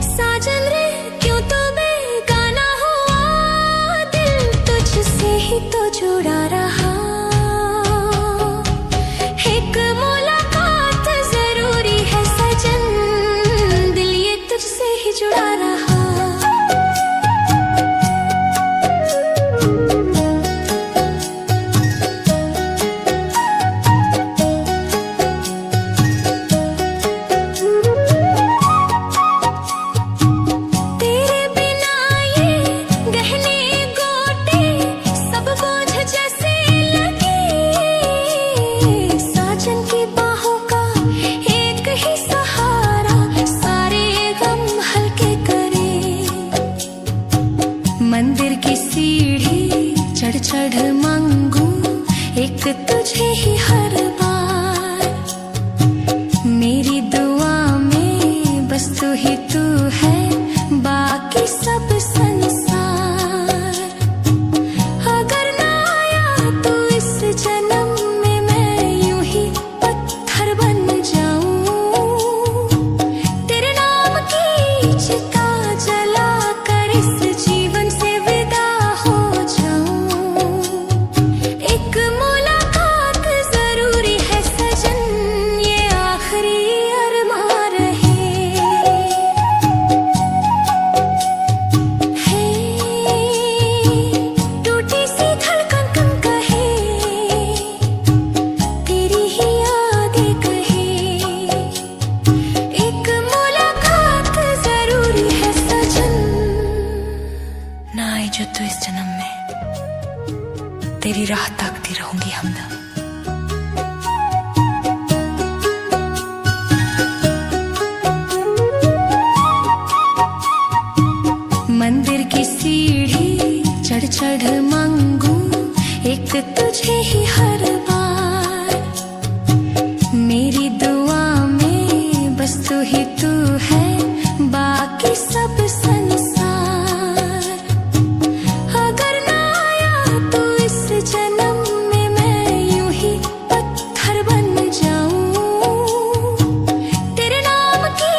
साजन रे क्यों तो बेगाना हुआ, दिल तुझसे ही तो जुड़ा रहा। एक मुलाकात जरूरी है सजन, दिल ये तुझसे ही जुड़ा रहा। तेरे बिना ये गहने गोटे सब बोझ जैसे लगे। साजन की बाहों का एक ही सहारा सारे गम हल्के करे। मंदिर की सीढ़ी चढ़ चढ़ मांगू एक तुझे ही हर बार। मेरी दुआ में बस तू ही तू है, बाकी सब संसार। अगर ना आया तू इस जन्म में, मैं यूं ही पत्थर बन जाऊं। तेरे नाम की चिता जला कर इस जीवन से विदा हो जाऊं। एक मुलाकात जरूरी है सजन, ये आखिरी अरमां रहे। टूटी सी धड़कन कम कहे, तेरी ही यादें कहे। एक मुलाकात जरूरी है सजन, ना आए जो तू इस जन्म में, तेरी राह ताकती रहूंगी हमदम। मंदिर की सीढ़ी चढ़ चढ़ मांगू एक तुझे ही हर बार। मेरी दुआ में बस तू ही तू है, बाकी सब संसार। अगर ना आया तू इस जन्म में, मैं यूं ही पत्थर बन जाऊं। तेरे नाम की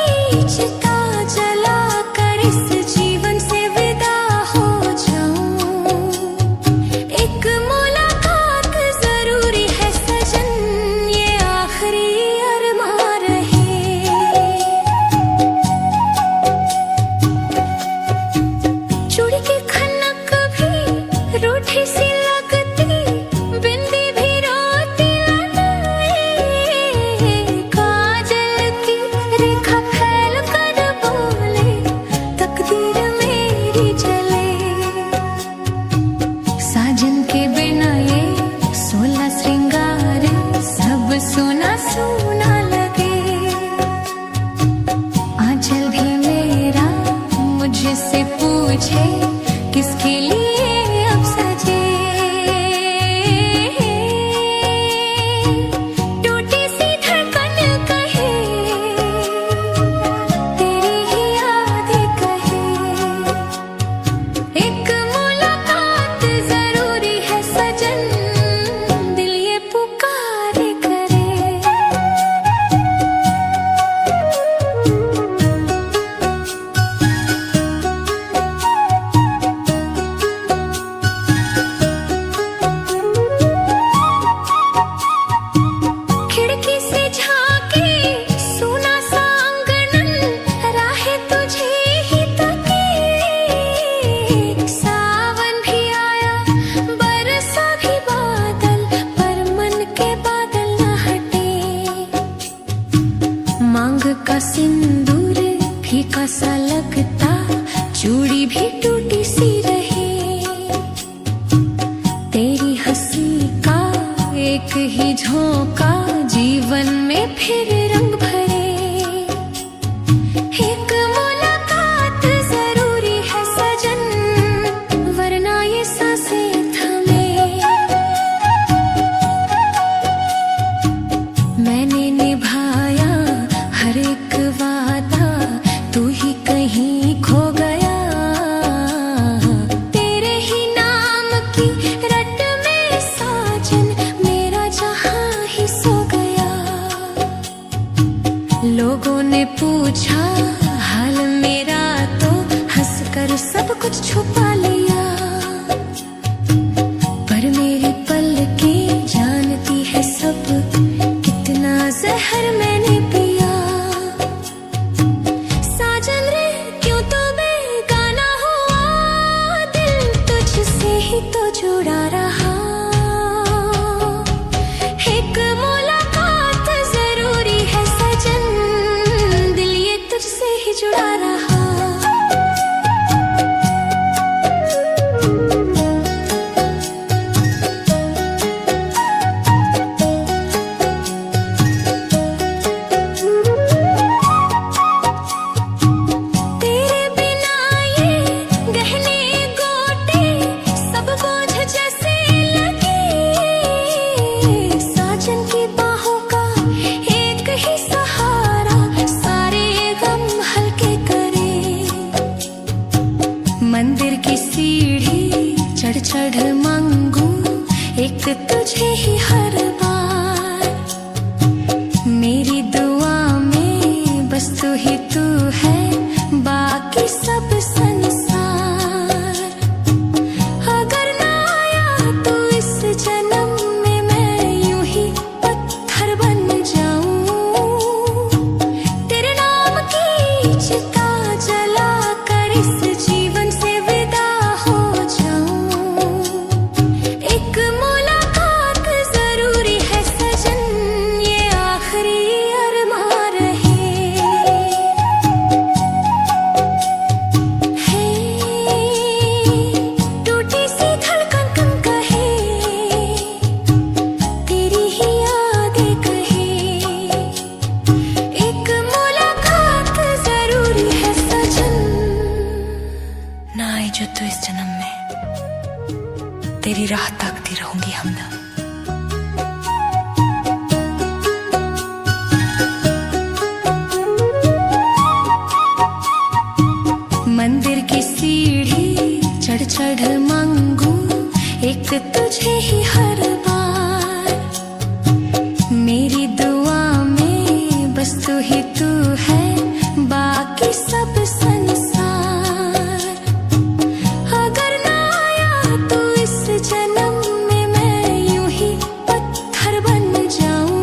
चिता जला कर इस जीवन से विदा हो जाऊं। एक मुलाकात जरूरी है सजन, ये आखिरी अरमां रहे। चूड़ी की खनक भी रूठी सी लगती, बिंदी भी रोती लगाए। काजल की रेखा फैल कर बोले, तकदीर मेरी जले। साजन के बिना ये 16 श्रृंगार सब सोना सोना लगे। आंचल भी मेरा मुझसे पूछे, किसके लिए अब सजे। टूटी सी धड़कन कहे, तेरी ही यादें कहे। एक मुलाकात जरूरी है सजन, दिल ये पुकारे करे। खिड़की से झांके सुना सा आंगन, राहें तुझे ही तकी। सावन भी आया बरसा भी बादल, पर मन के बादल न हटे। मांग का सिंदूर फीका सा लगता, चूड़ी भी टूटी सी रही। तेरी हंसी का एक ही झोंका जीवन में फिर रंग भरे। एक मुलाकात जरूरी है सजन, वरना ये सांसें थमे। मैंने निभाया हर एक वादा, तू पूछा हाल मेरा तो हंसकर सब कुछ छुपा लिया। पर मेरी पलकें जानती है सब कितना जहर मैंने पिया। साजन रे क्यों तो बेगाना हुआ, दिल तुझसे ही तो जुड़ा रहा। एक मुलाकात जरूरी है सजन, दिल ये तुझसे ही जुड़ा रहा। तेरे बिना ये गहने गोटे सब बोझ जैसे लगे। साजन की बाहों का एक ही सहारा सारे गम हल्के करे। मंदिर की सीढ़ी चढ़ चढ़ मांगू एक तुझे ही हर बार। मेरी दुआ में बस तू ही तू है, बाकी सब संसार। अगर ना आया तू इस जन्म में, मैं यूं ही पत्थर बन जाऊं। तेरे नाम की चिता जला कर इस जीवन से विदा हो जाऊं। एक मुलाकात जरूरी है सजन, ये आखिरी अरमान रहे। टूटी सी धड़कन कम कहे, तेरी ही यादें कहे। एक मुलाकात जरूरी है सजन, ना आए जो तू इस जन्म में, तेरी राह ताकती रहूंगी हमदम। मंदिर की सीढ़ी चढ़ चढ़ मांगू एक तुझे ही हर बार। मेरी दुआ में बस तू ही तू है, बाकी सब संसार। अगर ना आया तू इस जन्म में, मैं यूं ही पत्थर बन जाऊं।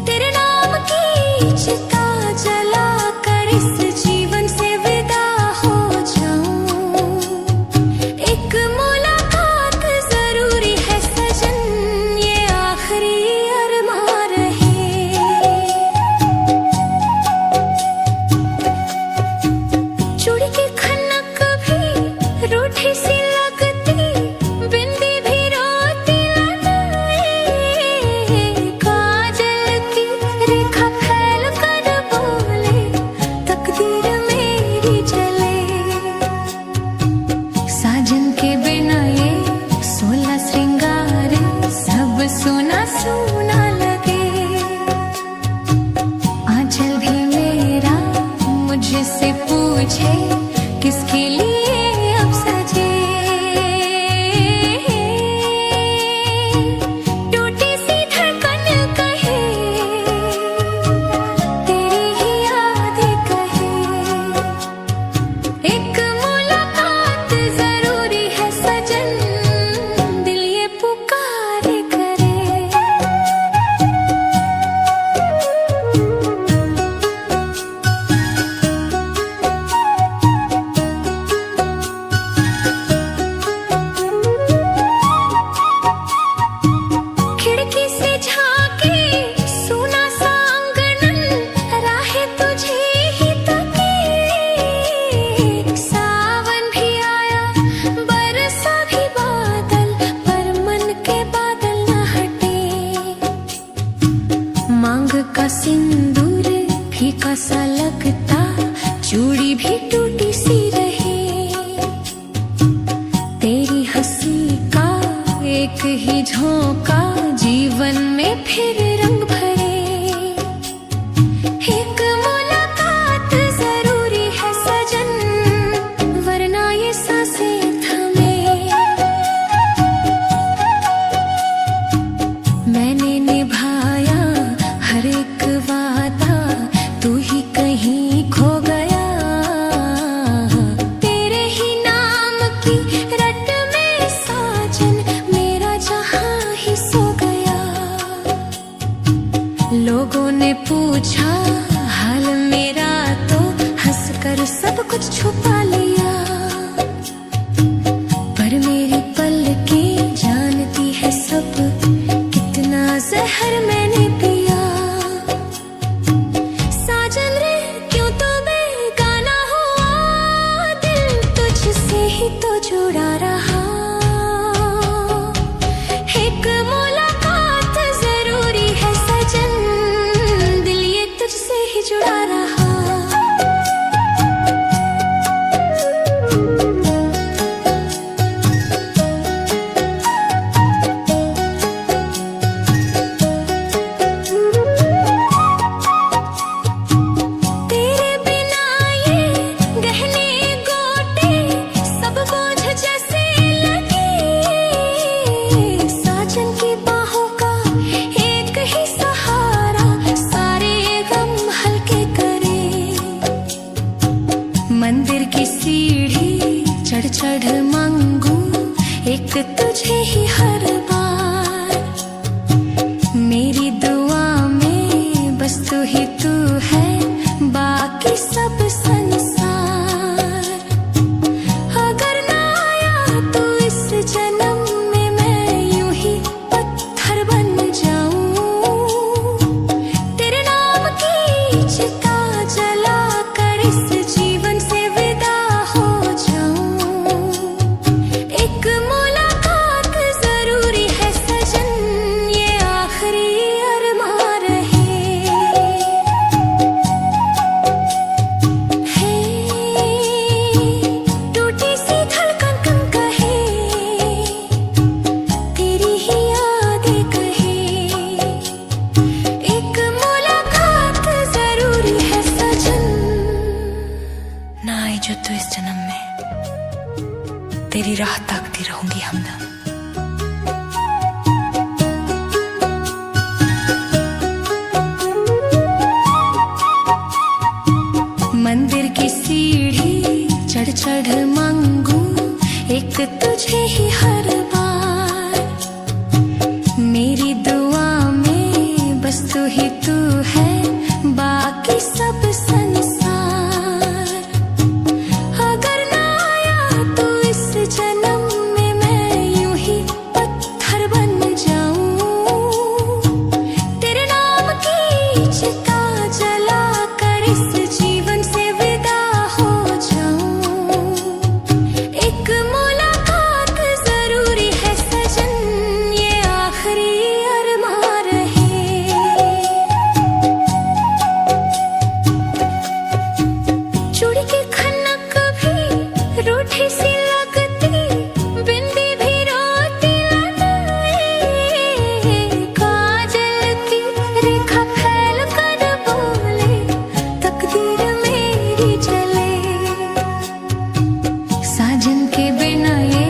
तेरे नाम की चिता जला कर इस जीवन से विदा हो जाऊं। एक मुलाकात जरूरी है सजन, ये आखिरी अरमान रहे। चूड़ी की खनक भी रूठी सी लगती, बिंदी भी रोती लगाए। काजल की रेखा फैल कर बोले, तकदीर मेरी जले। साजन के बिना ये 16 श्रृंगार सब सोना सोना लगे। आंचल भी मेरा मुझसे पूछे, किसके लिए अब सजे। टूटी सी धड़कन कहे, तेरी ही यादें कहे। एक मुलाकात जरूरी है सजन, दिल ये पुकारे करे। खिड़की से झांके सुना सा आंगन, राहें तुझे ही तकी। सावन भी आया बरसा भी बादल, पर मन के बादल न हटे। मांग का सिंदूर फीका सा लगता, चूड़ी भी टूटी सी रही। तेरी हंसी का एक ही झोंका जीवन में फिर रंग भरे। एक मुलाकात जरूरी है सजन, वरना ये सांसें थमे। मैंने निभाया हर एक वादा, साजन की बाहों का एक ही सहारा सारे गम हल्के करे। मंदिर की सीढ़ी चढ़ चढ़ मांगू एक तुझे ही हर बार। मेरी दुआ में बस तू ही तू है, बाकी सब संसार। अगर ना आया तो इस जन्म में मैं यूं ही पत्थर बन जाऊं। तेरे नाम की चिता जला कर इस जीवन से विदा हो जाऊं। एक मुलाकात जरूरी है सजन, ये आखिरी अरमान रहे। टूटी सी धड़कन कम कहे, तेरी ही यादें कहे। एक मुलाकात जरूरी है सजन, ना आए जो तू इस जन्म में, तेरी राह ताकती रहूंगी हमदम। मंदिर की सीढ़ी चढ़ चढ़ मांगू एक तुझे ही हर बार। मेरी दुआ में बस तू ही तू है, बाकी सब संसार। अगर ना आया तो इस जन्म में मैं यूं ही पत्थर बन जाऊं। तेरे नाम की चिता जला कर इस जीवन से विदा हो जाऊं। एक मुलाकात जरूरी है सजन, ये आखिरी अरमान रहे। चूड़ी की खनक भी रूठी सी लगती, बिंदी भी रोती लगाए। काजल की रेखा फैल कर बोले, तकदीर मेरी जले। साजन के बिना ये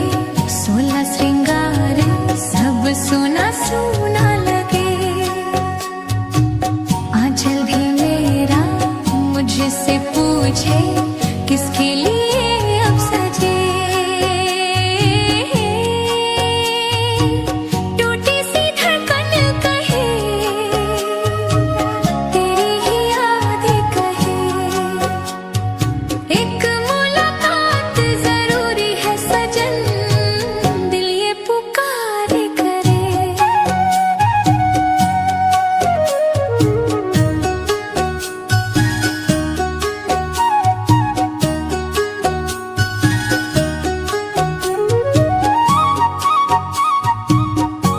16 श्रृंगार सब सोना सोना लगे। आंचल भी मेरा मुझसे पूछे, किसके लिए अब सजे। टूटी सी धड़कन कहे, तेरी ही यादें कहे। एक मुलाकात जरूरी है सजन, दिल ये पुकारे करे।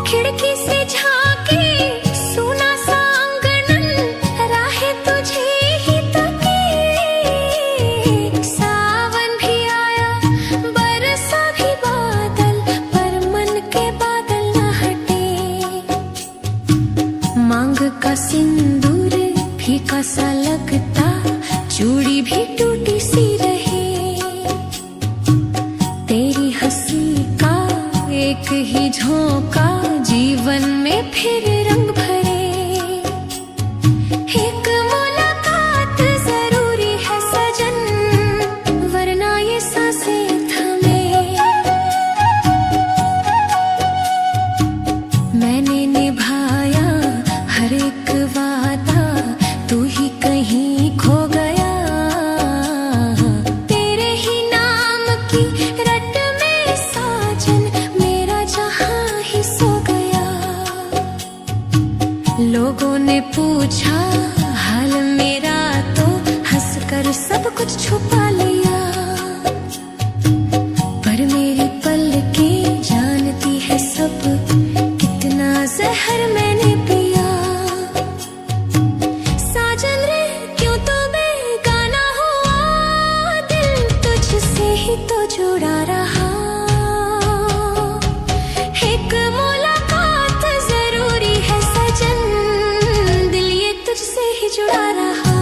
खिड़की से झांके सुना सा आंगन, राहें तुझे ही तकी। सावन भी आया बरसा भी बादल, पर मन के बादल न हटे। मांग का सिंदूर फीका सा लगता, चूड़ी भी टूटी सी रही। तेरी हंसी का एक ही झोंका जीवन में फिर रंग भरे। एक मुलाकात जरूरी है सजन, वरना ये सांसें थमे। मैंने निभाया हर एक वादा, तू ही कहीं खो गया। तेरे ही नाम की रट में साजन मेरा जहां ही सो गया। लोगों ने पूछा हाल मेरा, तो हंसकर सब कुछ छुपा लिया। पर मेरी पलकें जानती है सब, कितना जहर मैंने पिया। साजन रे क्यों तो बेगाना हुआ, दिल तुझसे ही तो जुड़ा रहा। एक मुलाकात जरूरी है सजन, दिल ये तुझसे ही जुड़ा रहा।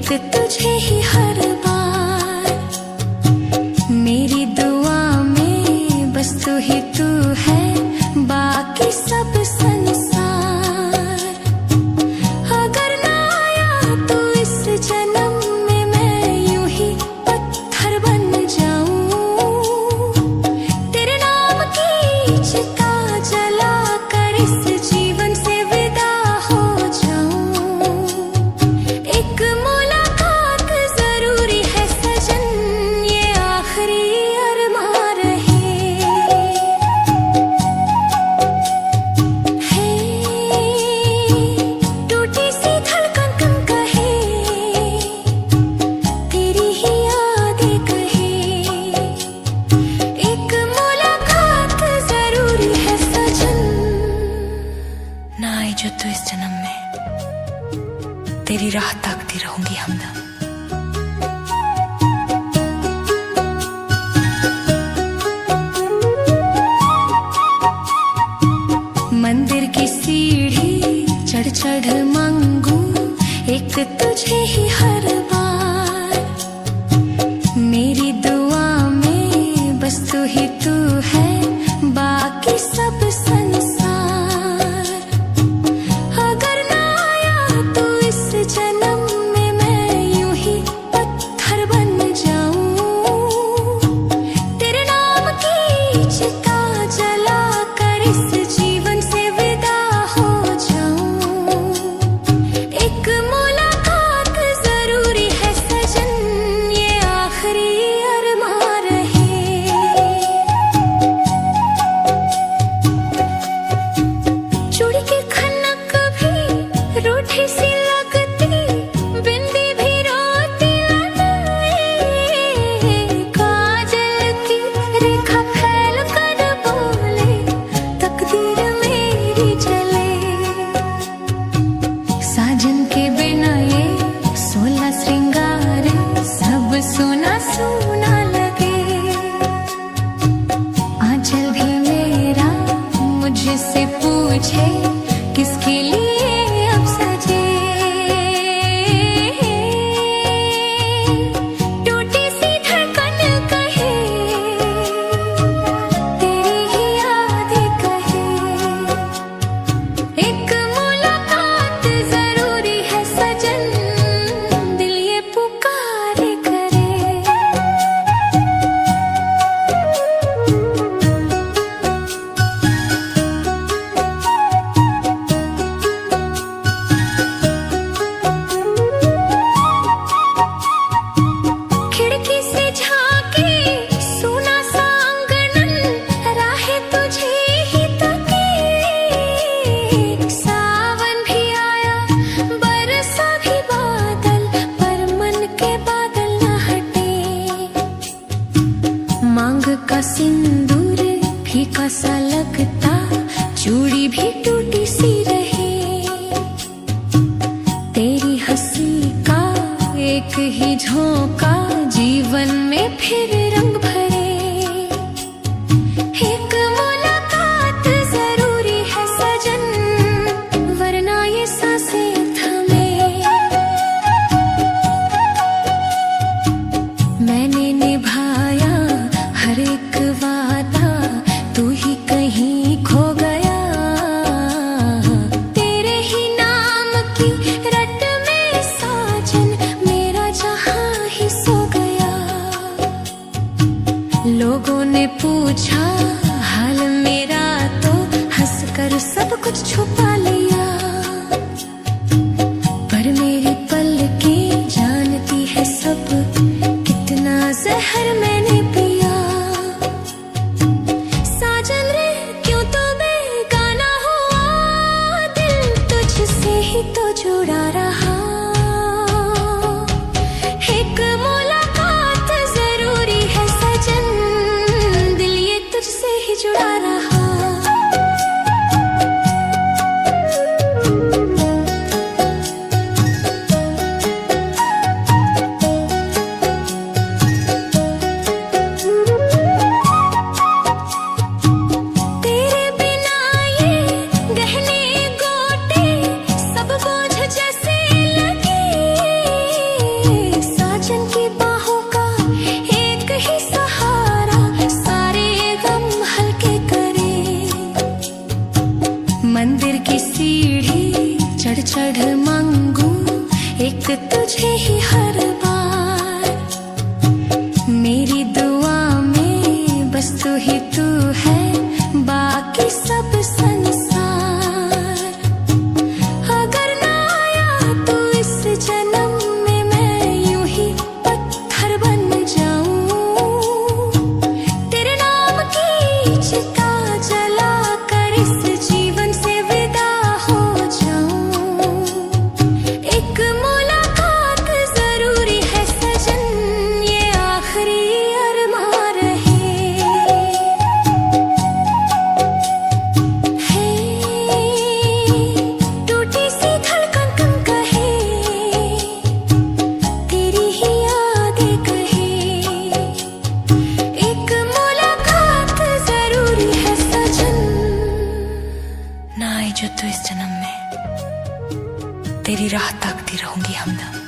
एक तुझे ही हर बार, मेरी दुआ में बस तू ही तू है, बाकी सब संसार। अगर ना आया तो इस जन्म में मैं यूं ही पत्थर बन जाऊं, तेरे नाम की चिता जला कर इस जीवन से विदा हो जाऊं। एक मुलाकात जरूरी है सजन, ये आखिरी अरमान रहे। टूटी सी धड़कन कम कहे, तेरी ही यादें कहे। एक मुलाकात जरूरी है सजन, ना आई जो तू इस जन्म में, तेरी राह ताकती रहूंगी हमदम। मंदिर की सीढ़ी चढ़ चढ़ मांगू एक तुझे ही हर बार, मेरी दुआ में बस तू ही तू है, बाकी सब संसार। अगर ना आया तो इस जन्म में मैं यूं ही पत्थर बन जाऊं, तेरे नाम की चिता जला कर इस जीवन से विदा हो जाऊं। एक मुलाकात जरूरी है सजन, ये आखिरी अरमान रहे। चूड़ी की खनक भी रूठी सी लगती, बिंदी भी रोती लगाए, काजल की रेखा फैल कर बोले तकदीर मेरी जले। साजन के बिना ये 16 श्रृंगार सब सोना सोना लगे। आंचल भी मेरा मुझसे पूछे किसके लिए अब सजे। टूटी सी धड़कन कहे, तेरी ही यादें कहे। एक मुलाकात जरूरी है सजन, दिल ये पुकारे करे। खिड़की से झांके सुना सा आंगनन, राहें तुझे ही तकी। सावन भी आया बरसा भी बादल, पर मन के बादल न हटे। मांग का सिंदूर फीका सा लगता, चूड़ी भी टूटी सी रही। तेरी हंसी का एक ही झोंका जीवन में फिर रंग भरे। एक मुलाकात जरूरी है सजन, वरना ये सांसें थमे। मैंने निभाया हर एक वादा, तू ही कहीं खो गया। तेरे ही नाम की रट में साजन मेरा जहां ही सो गया। लोगों ने पूछा हाल मेरा तो हंसकर सब कुछ छुपा लिया, पर मेरी पलकें जानती है सब कितना जहर मैंने पिया। साजन रे क्यों तो बेगाना हुआ, दिल तुझसे ही तो जुड़ा रहा। एक मुलाकात जरूरी है सजन, दिल ये तुझसे ही जुड़ा रहा। समझो तो इस जन्म में तेरी राह ताकती रहूंगी हमदम।